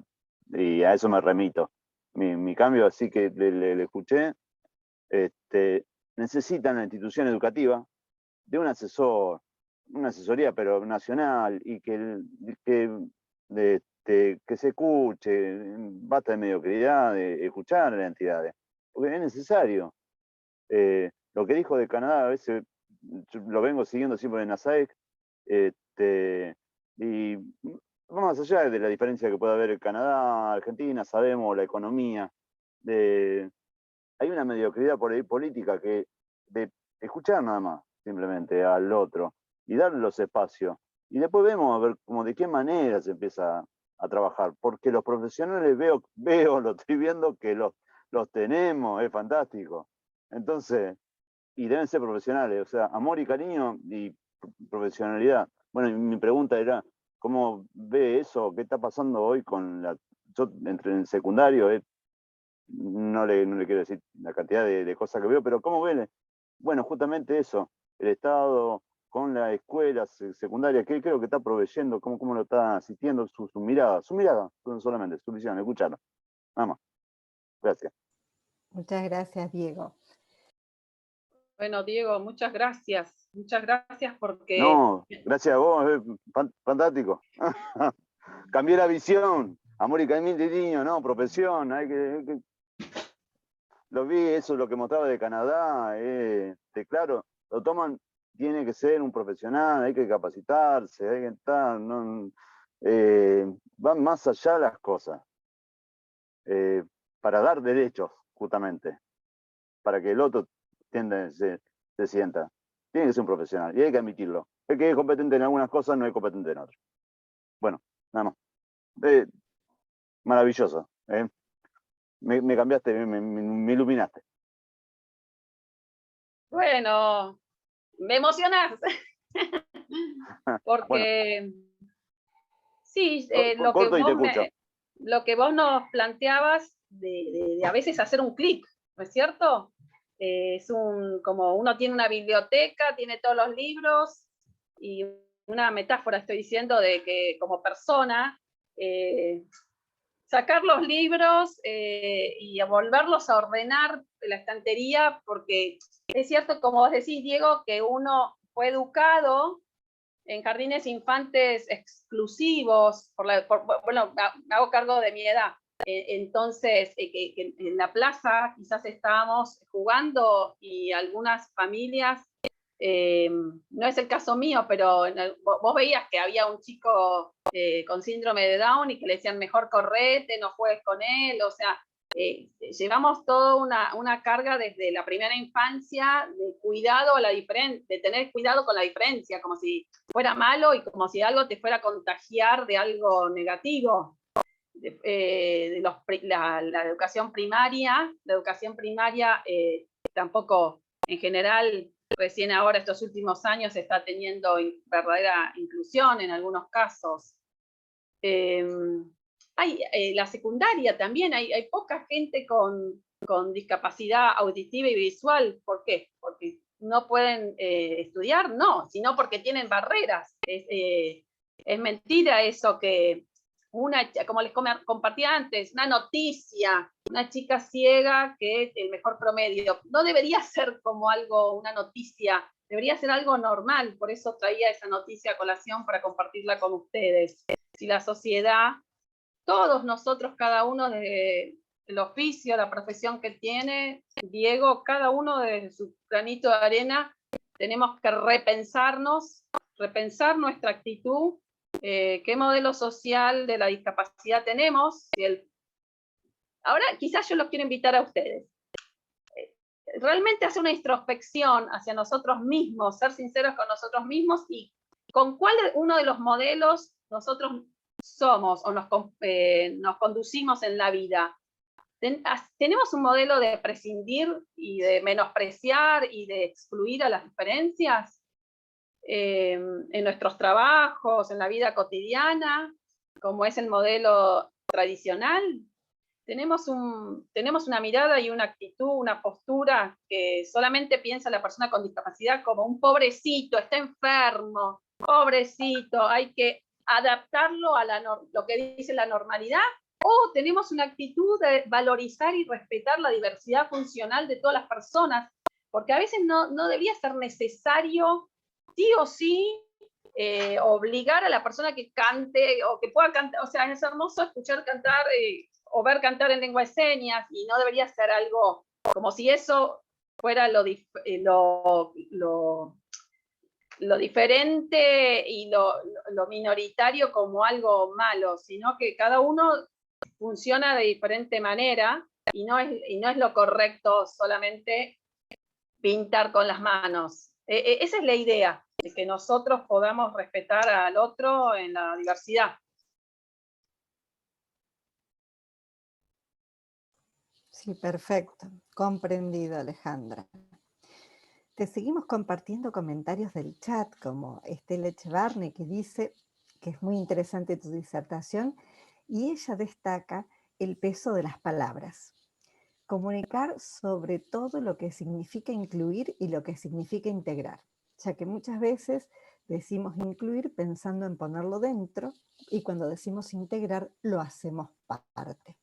y a eso me remito. Mi cambio, así que le escuché, necesitan la institución educativa de un asesor, una asesoría pero nacional, y que se escuche, basta de mediocridad, de escuchar a las entidades, porque es necesario. Lo que dijo de Canadá, a veces yo lo vengo siguiendo siempre en NASAEC, y más allá de la diferencia que puede haber en Canadá, Argentina, sabemos la economía, hay una mediocridad por ahí política que de escuchar nada más, simplemente al otro, y darle los espacios. Y después vemos a ver como de qué manera se empieza a trabajar, porque los profesionales lo estoy viendo que los tenemos, es fantástico. Entonces, y deben ser profesionales, o sea, amor y cariño y profesionalidad. Bueno, y mi pregunta era, ¿cómo ve eso? ¿Qué está pasando hoy con yo entre en secundario, no le quiero decir la cantidad de cosas que veo, pero ¿cómo ven? Bueno, justamente eso, el Estado con la escuela secundaria, ¿qué creo que está proveyendo? ¿Cómo lo está asistiendo? Su mirada, solamente, su visión, escucharlo. Nada más. Gracias. Muchas gracias, Diego. Bueno, Diego, muchas gracias. Muchas gracias porque... No, gracias a vos, fantástico. Cambié la visión. Amor y cariño, no, profesión. Lo vi, eso es lo que mostraba de Canadá. Claro, lo toman, tiene que ser un profesional, hay que capacitarse, hay que estar. No, van más allá las cosas. Para dar derechos, justamente. Para que el otro se sienta. Tiene que ser un profesional y hay que admitirlo. El que es competente en algunas cosas no es competente en otras. Bueno, nada más. Maravilloso. Me cambiaste, me iluminaste. Bueno, me emocionás. Porque Bueno, sí, corto y te escucho. lo que vos nos planteabas de a veces hacer un clic, ¿no es cierto? Como uno tiene una biblioteca, tiene todos los libros, y una metáfora estoy diciendo de que como persona, sacar los libros y volverlos a ordenar de la estantería, porque es cierto, como vos decís, Diego, que uno fue educado en jardines infantes exclusivos, bueno, me hago cargo de mi edad. Entonces, que en la plaza quizás estábamos jugando y algunas familias, no es el caso mío, pero vos veías que había un chico con síndrome de Down y que le decían mejor correte, no juegues con él, o sea, llevamos toda una carga desde la primera infancia de cuidado a de tener cuidado con la diferencia, como si fuera malo y como si algo te fuera a contagiar de algo negativo. La educación primaria, tampoco en general, recién ahora estos últimos años se está teniendo verdadera inclusión en algunos casos. La secundaria también, hay poca gente con discapacidad auditiva y visual. ¿Por qué? Porque no pueden estudiar, no, sino porque tienen barreras. Es mentira eso que como les compartía antes, una noticia, una chica ciega que es el mejor promedio, no debería ser como una noticia, debería ser algo normal, por eso traía esa noticia a colación para compartirla con ustedes. Si la sociedad, todos nosotros, cada uno de el oficio, la profesión que tiene, Diego, cada uno de su granito de arena, tenemos que repensar nuestra actitud, qué modelo social de la discapacidad tenemos. Ahora quizás yo los quiero invitar a ustedes. Realmente hacer una introspección hacia nosotros mismos, ser sinceros con nosotros mismos y con cuál uno de los modelos nosotros somos o nos conducimos en la vida. ¿Tenemos un modelo de prescindir y de menospreciar y de excluir a las diferencias en nuestros trabajos, en la vida cotidiana, como es el modelo tradicional? Tenemos una mirada y una actitud, una postura que solamente piensa la persona con discapacidad como un pobrecito, está enfermo, pobrecito, hay que adaptarlo a lo que dice la normalidad, o tenemos una actitud de valorizar y respetar la diversidad funcional de todas las personas, porque a veces no debería ser necesario, sí o sí, obligar a la persona que cante o que pueda cantar. O sea, es hermoso escuchar cantar o ver cantar en lengua de señas, y no debería ser algo como si eso fuera lo diferente y lo minoritario como algo malo, sino que cada uno funciona de diferente manera y no es lo correcto solamente pintar con las manos. Esa es la idea, de que nosotros podamos respetar al otro en la diversidad. Sí, perfecto. Comprendido, Alejandra. Te seguimos compartiendo comentarios del chat, como Estela Echevarne, que dice que es muy interesante tu disertación, y ella destaca el peso de las palabras. Comunicar sobre todo lo que significa incluir y lo que significa integrar, ya que muchas veces decimos incluir pensando en ponerlo dentro, y cuando decimos integrar lo hacemos parte.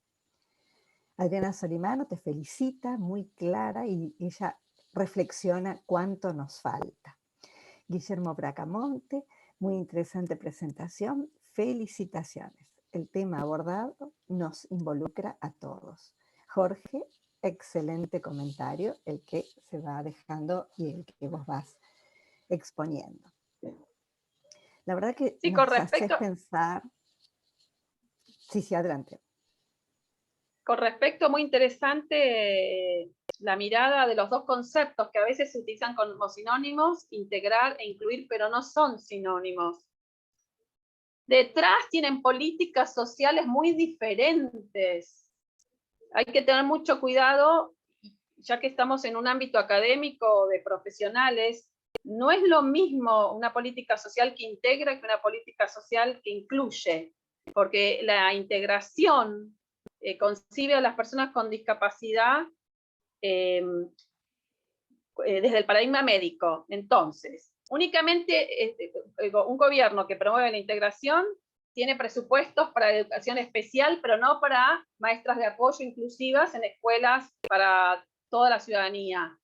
Adriana Solimano te felicita, muy clara, y ella reflexiona cuánto nos falta. Guillermo Bracamonte, muy interesante presentación, felicitaciones. El tema abordado nos involucra a todos. Jorge, excelente comentario, el que se va dejando y el que vos vas exponiendo. La verdad que sí, nos haces pensar... Sí, adelante. Con respecto, muy interesante la mirada de los dos conceptos que a veces se utilizan como sinónimos, integrar e incluir, pero no son sinónimos. Detrás tienen políticas sociales muy diferentes. Hay que tener mucho cuidado, ya que estamos en un ámbito académico de profesionales. No es lo mismo una política social que integra que una política social que incluye, porque la integración concibe a las personas con discapacidad desde el paradigma médico. Entonces, únicamente un gobierno que promueve la integración tiene presupuestos para educación especial, pero no para maestras de apoyo inclusivas en escuelas para toda la ciudadanía.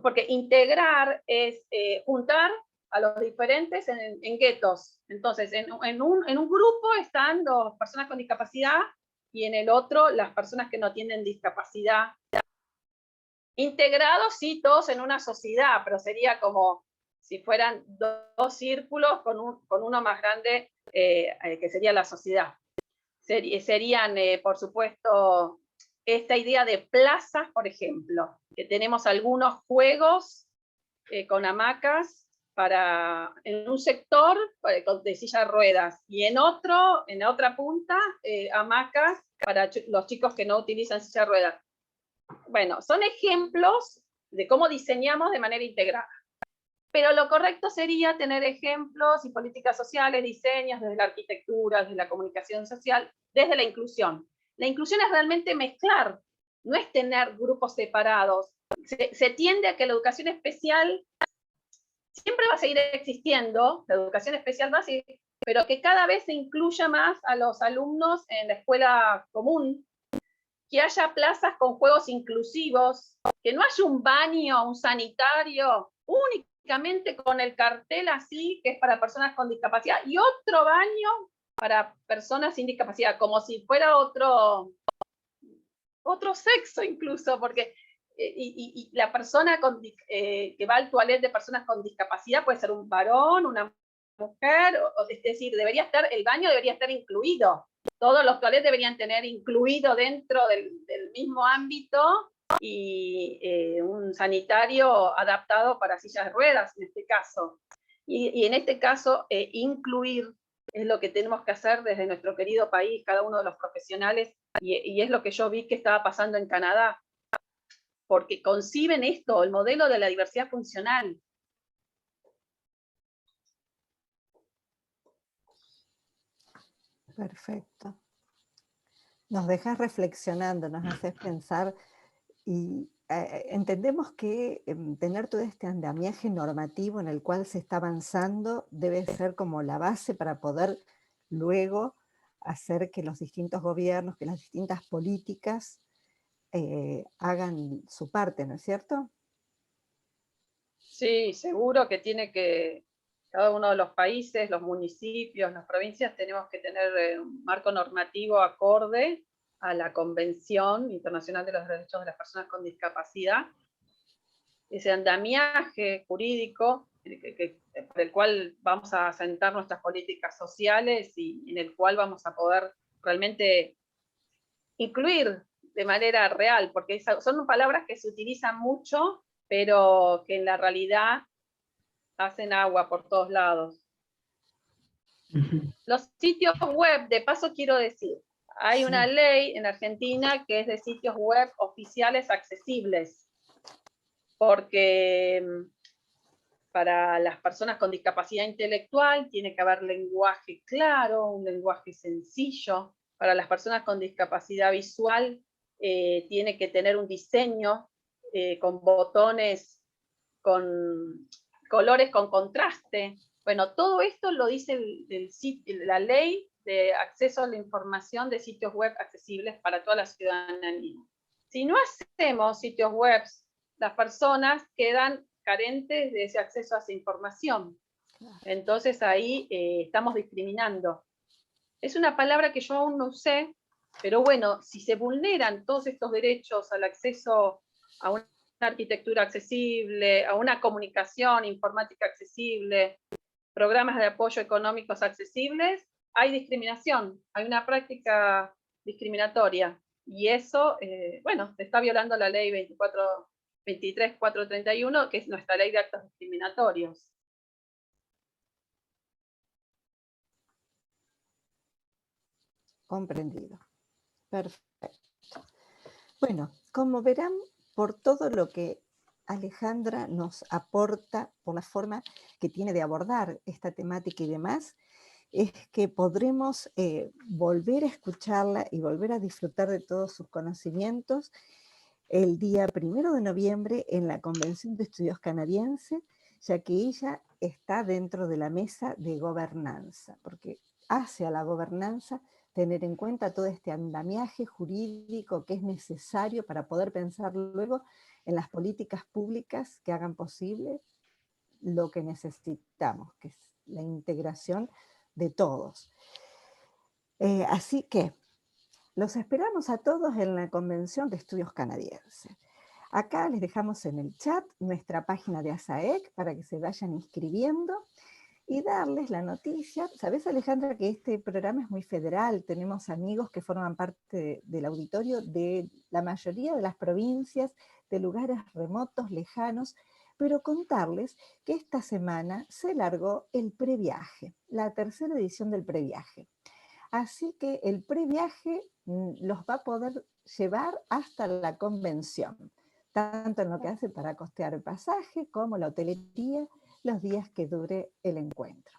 Porque integrar es juntar a los diferentes en guetos. Entonces, en un grupo están las personas con discapacidad y en el otro las personas que no tienen discapacidad. Integrados, sí, todos en una sociedad, pero sería como si fueran dos círculos con uno más grande, que sería la sociedad. Serían, por supuesto, esta idea de plazas, por ejemplo, que tenemos algunos juegos con hamacas en un sector de silla de ruedas y en otra punta, hamacas para los chicos que no utilizan silla de ruedas. Bueno, son ejemplos de cómo diseñamos de manera integrada. Pero lo correcto sería tener ejemplos y políticas sociales, diseños desde la arquitectura, desde la comunicación social, desde la inclusión. La inclusión es realmente mezclar, no es tener grupos separados. Se tiende a que la educación especial siempre va a seguir existiendo, la educación especial va a seguir, pero que cada vez se incluya más a los alumnos en la escuela común, que haya plazas con juegos inclusivos, que no haya un baño, un sanitario, únicamente con el cartel así, que es para personas con discapacidad, y otro baño para personas sin discapacidad, como si fuera otro sexo incluso, porque y la persona que va al toilet de personas con discapacidad puede ser un varón, una mujer, es decir, el baño debería estar incluido. Todos los toilettes deberían tener incluido dentro del mismo ámbito y un sanitario adaptado para sillas de ruedas en este caso. Y en este caso, incluir es lo que tenemos que hacer desde nuestro querido país, cada uno de los profesionales, y es lo que yo vi que estaba pasando en Canadá, porque conciben esto, el modelo de la diversidad funcional. Perfecto. Nos dejas reflexionando, nos haces pensar y entendemos que tener todo este andamiaje normativo en el cual se está avanzando debe ser como la base para poder luego hacer que los distintos gobiernos, que las distintas políticas hagan su parte, ¿no es cierto? Sí, seguro que cada uno de los países, los municipios, las provincias, tenemos que tener un marco normativo acorde a la Convención Internacional de los Derechos de las Personas con Discapacidad. Ese andamiaje jurídico por el cual vamos a asentar nuestras políticas sociales y en el cual vamos a poder realmente incluir de manera real, porque son palabras que se utilizan mucho, pero que en la realidad hacen agua por todos lados. Los sitios web, de paso quiero decir, hay una ley en Argentina que es de sitios web oficiales accesibles, porque para las personas con discapacidad intelectual tiene que haber lenguaje claro, un lenguaje sencillo. Para las personas con discapacidad visual tiene que tener un diseño con botones, con colores con contraste. Bueno, todo esto lo dice la ley de acceso a la información de sitios web accesibles para toda la ciudadanía. Si no hacemos sitios web, las personas quedan carentes de ese acceso a esa información. Entonces ahí estamos discriminando. Es una palabra que yo aún no usé, pero bueno, si se vulneran todos estos derechos al acceso a una arquitectura accesible, a una comunicación informática accesible, programas de apoyo económicos accesibles, hay discriminación, hay una práctica discriminatoria. Y eso, bueno, está violando la ley 23.431, que es nuestra ley de actos discriminatorios. Comprendido. Perfecto. Bueno, como verán, por todo lo que Alejandra nos aporta, por la forma que tiene de abordar esta temática y demás, es que podremos volver a escucharla y volver a disfrutar de todos sus conocimientos el día 1 de noviembre en la Convención de Estudios Canadiense, ya que ella está dentro de la mesa de gobernanza, porque hacia la gobernanza tener en cuenta todo este andamiaje jurídico que es necesario para poder pensar luego en las políticas públicas que hagan posible lo que necesitamos, que es la integración de todos. Así que los esperamos a todos en la Convención de Estudios Canadienses. Acá les dejamos en el chat nuestra página de ASAEC para que se vayan inscribiendo y darles la noticia. Sabes, Alejandra, que este programa es muy federal, tenemos amigos que forman parte del auditorio de la mayoría de las provincias, de lugares remotos, lejanos, pero contarles que esta semana se largó el previaje, la tercera edición del previaje. Así que el previaje los va a poder llevar hasta la convención, tanto en lo que hace para costear el pasaje como la hotelería, los días que dure el encuentro.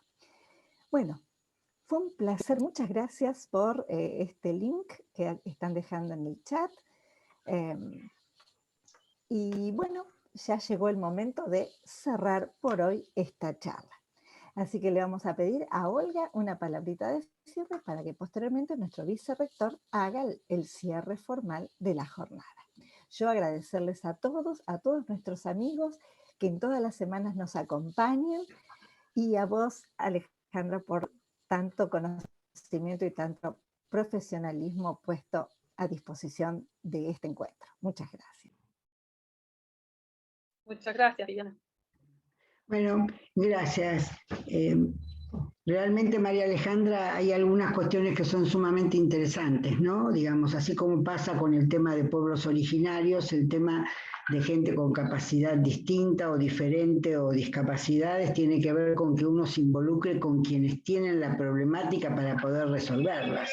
Bueno, fue un placer, muchas gracias por este link que están dejando en el chat. Y bueno, ya llegó el momento de cerrar por hoy esta charla. Así que le vamos a pedir a Olga una palabrita de cierre para que posteriormente nuestro vicerrector haga el cierre formal de la jornada. Yo agradecerles a todos nuestros amigos que en todas las semanas nos acompañan, y a vos, Alejandra, por tanto conocimiento y tanto profesionalismo puesto a disposición de este encuentro. Muchas gracias. Muchas gracias, Viviana. Bueno, gracias. Realmente, María Alejandra, hay algunas cuestiones que son sumamente interesantes, ¿no? Digamos, así como pasa con el tema de pueblos originarios, el tema de gente con capacidad distinta o diferente o discapacidades tiene que ver con que uno se involucre con quienes tienen la problemática para poder resolverlas.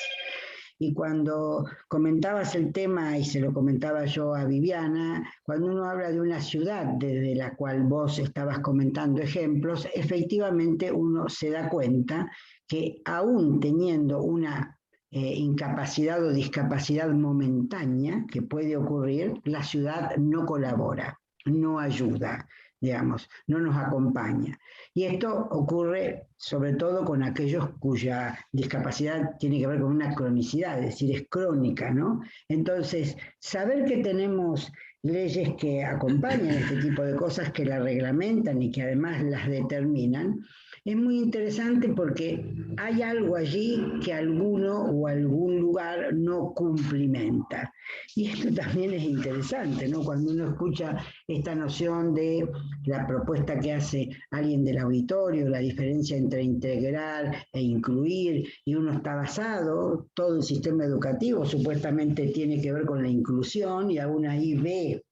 Y cuando comentabas el tema, y se lo comentaba yo a Viviana, cuando uno habla de una ciudad desde la cual vos estabas comentando ejemplos, efectivamente uno se da cuenta que aún teniendo una incapacidad o discapacidad momentánea que puede ocurrir, la ciudad no colabora, no ayuda, digamos, no nos acompaña. Y esto ocurre sobre todo con aquellos cuya discapacidad tiene que ver con una cronicidad, es decir, es crónica, ¿no? Entonces, saber que tenemos leyes que acompañan este tipo de cosas, que la reglamentan y que además las determinan, es muy interesante porque hay algo allí que alguno o algún lugar no cumplimenta. Y esto también es interesante, ¿no? Cuando uno escucha esta noción de la propuesta que hace alguien del auditorio, la diferencia entre integrar e incluir, y uno está basado, todo el sistema educativo supuestamente tiene que ver con la inclusión, y aún ahí ve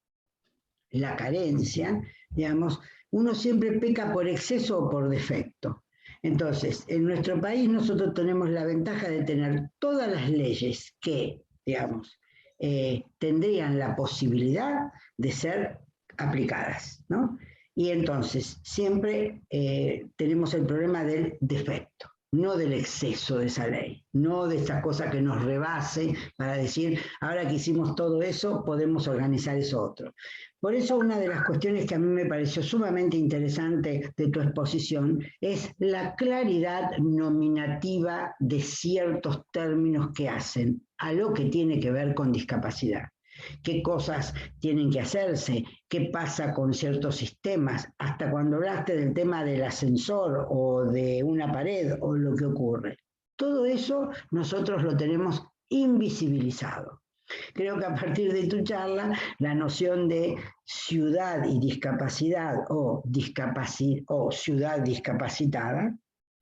la carencia, digamos, uno siempre peca por exceso o por defecto. Entonces, en nuestro país nosotros tenemos la ventaja de tener todas las leyes que, digamos, tendrían la posibilidad de ser aplicadas, ¿no? Y entonces siempre tenemos el problema del defecto, no del exceso de esa ley, no de esta cosa que nos rebase para decir, ahora que hicimos todo eso, podemos organizar eso otro. Por eso una de las cuestiones que a mí me pareció sumamente interesante de tu exposición es la claridad nominativa de ciertos términos que hacen a lo que tiene que ver con discapacidad. Qué cosas tienen que hacerse, qué pasa con ciertos sistemas, hasta cuando hablaste del tema del ascensor o de una pared o lo que ocurre. Todo eso nosotros lo tenemos invisibilizado. Creo que a partir de tu charla, la noción de ciudad y discapacidad o ciudad discapacitada,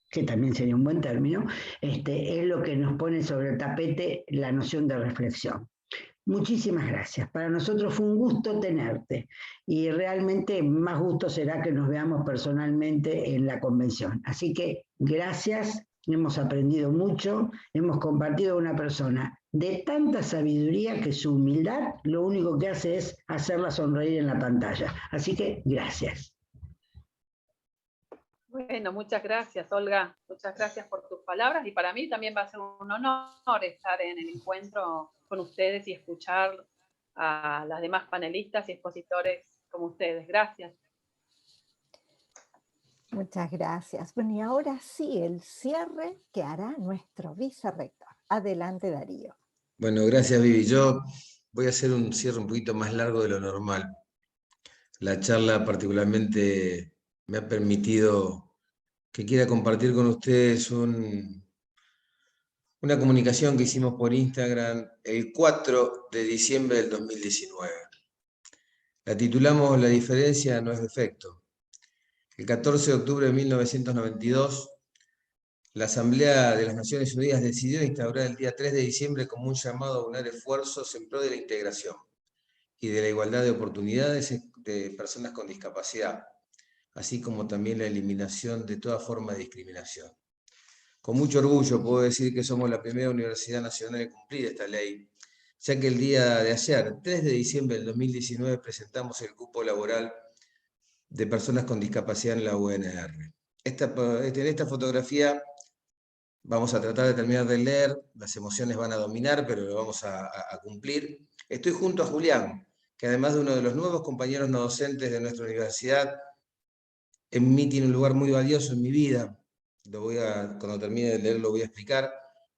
que también sería un buen término, es lo que nos pone sobre el tapete la noción de reflexión. Muchísimas gracias. Para nosotros fue un gusto tenerte y realmente más gusto será que nos veamos personalmente en la convención. Así que gracias, hemos aprendido mucho, hemos compartido una persona de tanta sabiduría que su humildad lo único que hace es hacerla sonreír en la pantalla. Así que gracias. Bueno, muchas gracias, Olga. Muchas gracias por tus palabras y para mí también va a ser un honor estar en el encuentro con ustedes y escuchar a las demás panelistas y expositores como ustedes. Gracias. Muchas gracias. Bueno, y ahora sí, el cierre que hará nuestro vicerrector. Adelante, Darío. Bueno, gracias, Vivi. Yo voy a hacer un cierre un poquito más largo de lo normal. La charla particularmente me ha permitido que quiera compartir con ustedes una comunicación que hicimos por Instagram el 4 de diciembre del 2019. La titulamos La diferencia no es defecto. El 14 de octubre de 1992, la Asamblea de las Naciones Unidas decidió instaurar el día 3 de diciembre como un llamado a unar esfuerzos en pro de la integración y de la igualdad de oportunidades de personas con discapacidad, así como también la eliminación de toda forma de discriminación. Con mucho orgullo puedo decir que somos la primera universidad nacional en cumplir esta ley, ya que el día de ayer, 3 de diciembre del 2019, presentamos el cupo laboral de personas con discapacidad en la UNR. En esta fotografía vamos a tratar de terminar de leer, las emociones van a dominar, pero lo vamos a cumplir. Estoy junto a Julián, que además de uno de los nuevos compañeros no docentes de nuestra universidad, en mí tiene un lugar muy valioso en mi vida. Cuando termine de leer lo voy a explicar.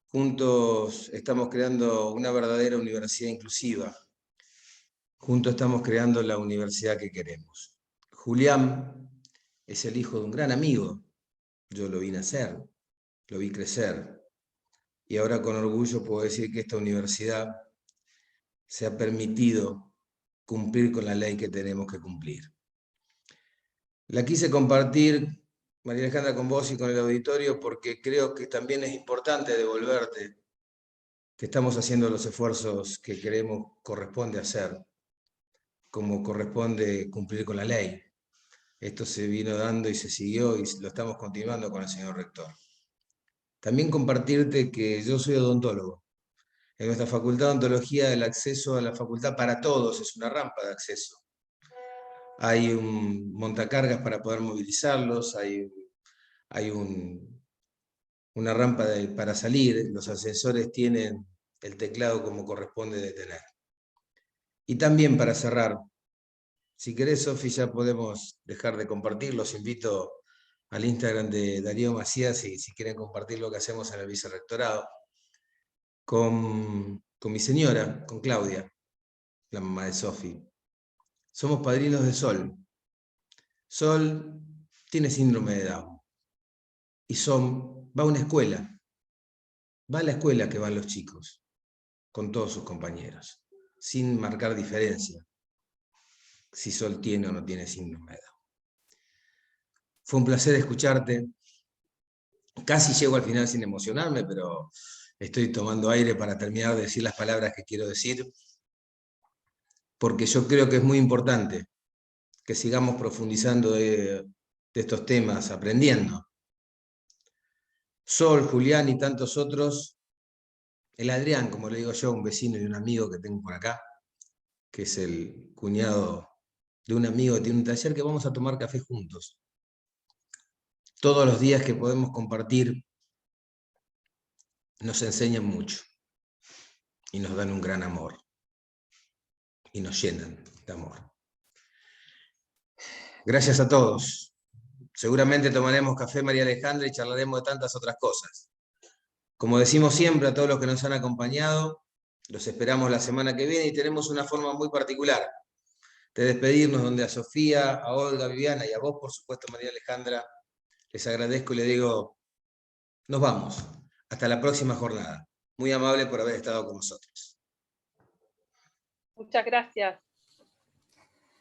Juntos estamos creando una verdadera universidad inclusiva. Juntos estamos creando la universidad que queremos. Julián es el hijo de un gran amigo. Yo lo vi nacer, lo vi crecer. Y ahora con orgullo puedo decir que esta universidad se ha permitido cumplir con la ley que tenemos que cumplir. La quise compartir, María Alejandra, con vos y con el auditorio porque creo que también es importante devolverte que estamos haciendo los esfuerzos que creemos corresponde hacer, como corresponde cumplir con la ley. Esto se vino dando y se siguió y lo estamos continuando con el señor rector. También compartirte que yo soy odontólogo. En nuestra facultad de odontología el acceso a la facultad para todos es una rampa de acceso. Hay un montacargas para poder movilizarlos, hay una rampa para salir, los ascensores tienen el teclado como corresponde de tener. Y también para cerrar, si querés, Sofi, ya podemos dejar de compartir, los invito al Instagram de Darío Macías y si quieren compartir lo que hacemos en el vicerrectorado, con mi señora, con Claudia, la mamá de Sofi. Somos padrinos de Sol. Sol tiene síndrome de Down y va a una escuela, va a la escuela que van los chicos, con todos sus compañeros, sin marcar diferencia, si Sol tiene o no tiene síndrome de Down. Fue un placer escucharte. Casi llego al final sin emocionarme, pero estoy tomando aire para terminar de decir las palabras que quiero decir, porque yo creo que es muy importante que sigamos profundizando de estos temas, aprendiendo. Sol, Julián y tantos otros, el Adrián, como le digo yo, un vecino y un amigo que tengo por acá, que es el cuñado de un amigo que tiene un taller, que vamos a tomar café juntos. Todos los días que podemos compartir nos enseñan mucho y nos dan un gran amor y nos llenan de amor. Gracias a todos. Seguramente tomaremos café, María Alejandra, y charlaremos de tantas otras cosas. Como decimos siempre a todos los que nos han acompañado, los esperamos la semana que viene y tenemos una forma muy particular de despedirnos, donde a Sofía, a Olga, a Viviana y a vos, por supuesto, María Alejandra, les agradezco y les digo, nos vamos. Hasta la próxima jornada. Muy amable por haber estado con nosotros. Muchas gracias.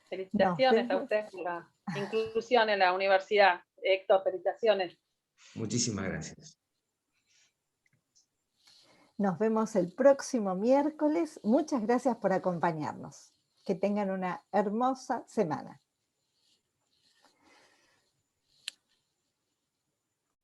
Felicitaciones a ustedes por la inclusión en la universidad. Héctor, felicitaciones. Muchísimas gracias. Nos vemos el próximo miércoles. Muchas gracias por acompañarnos. Que tengan una hermosa semana.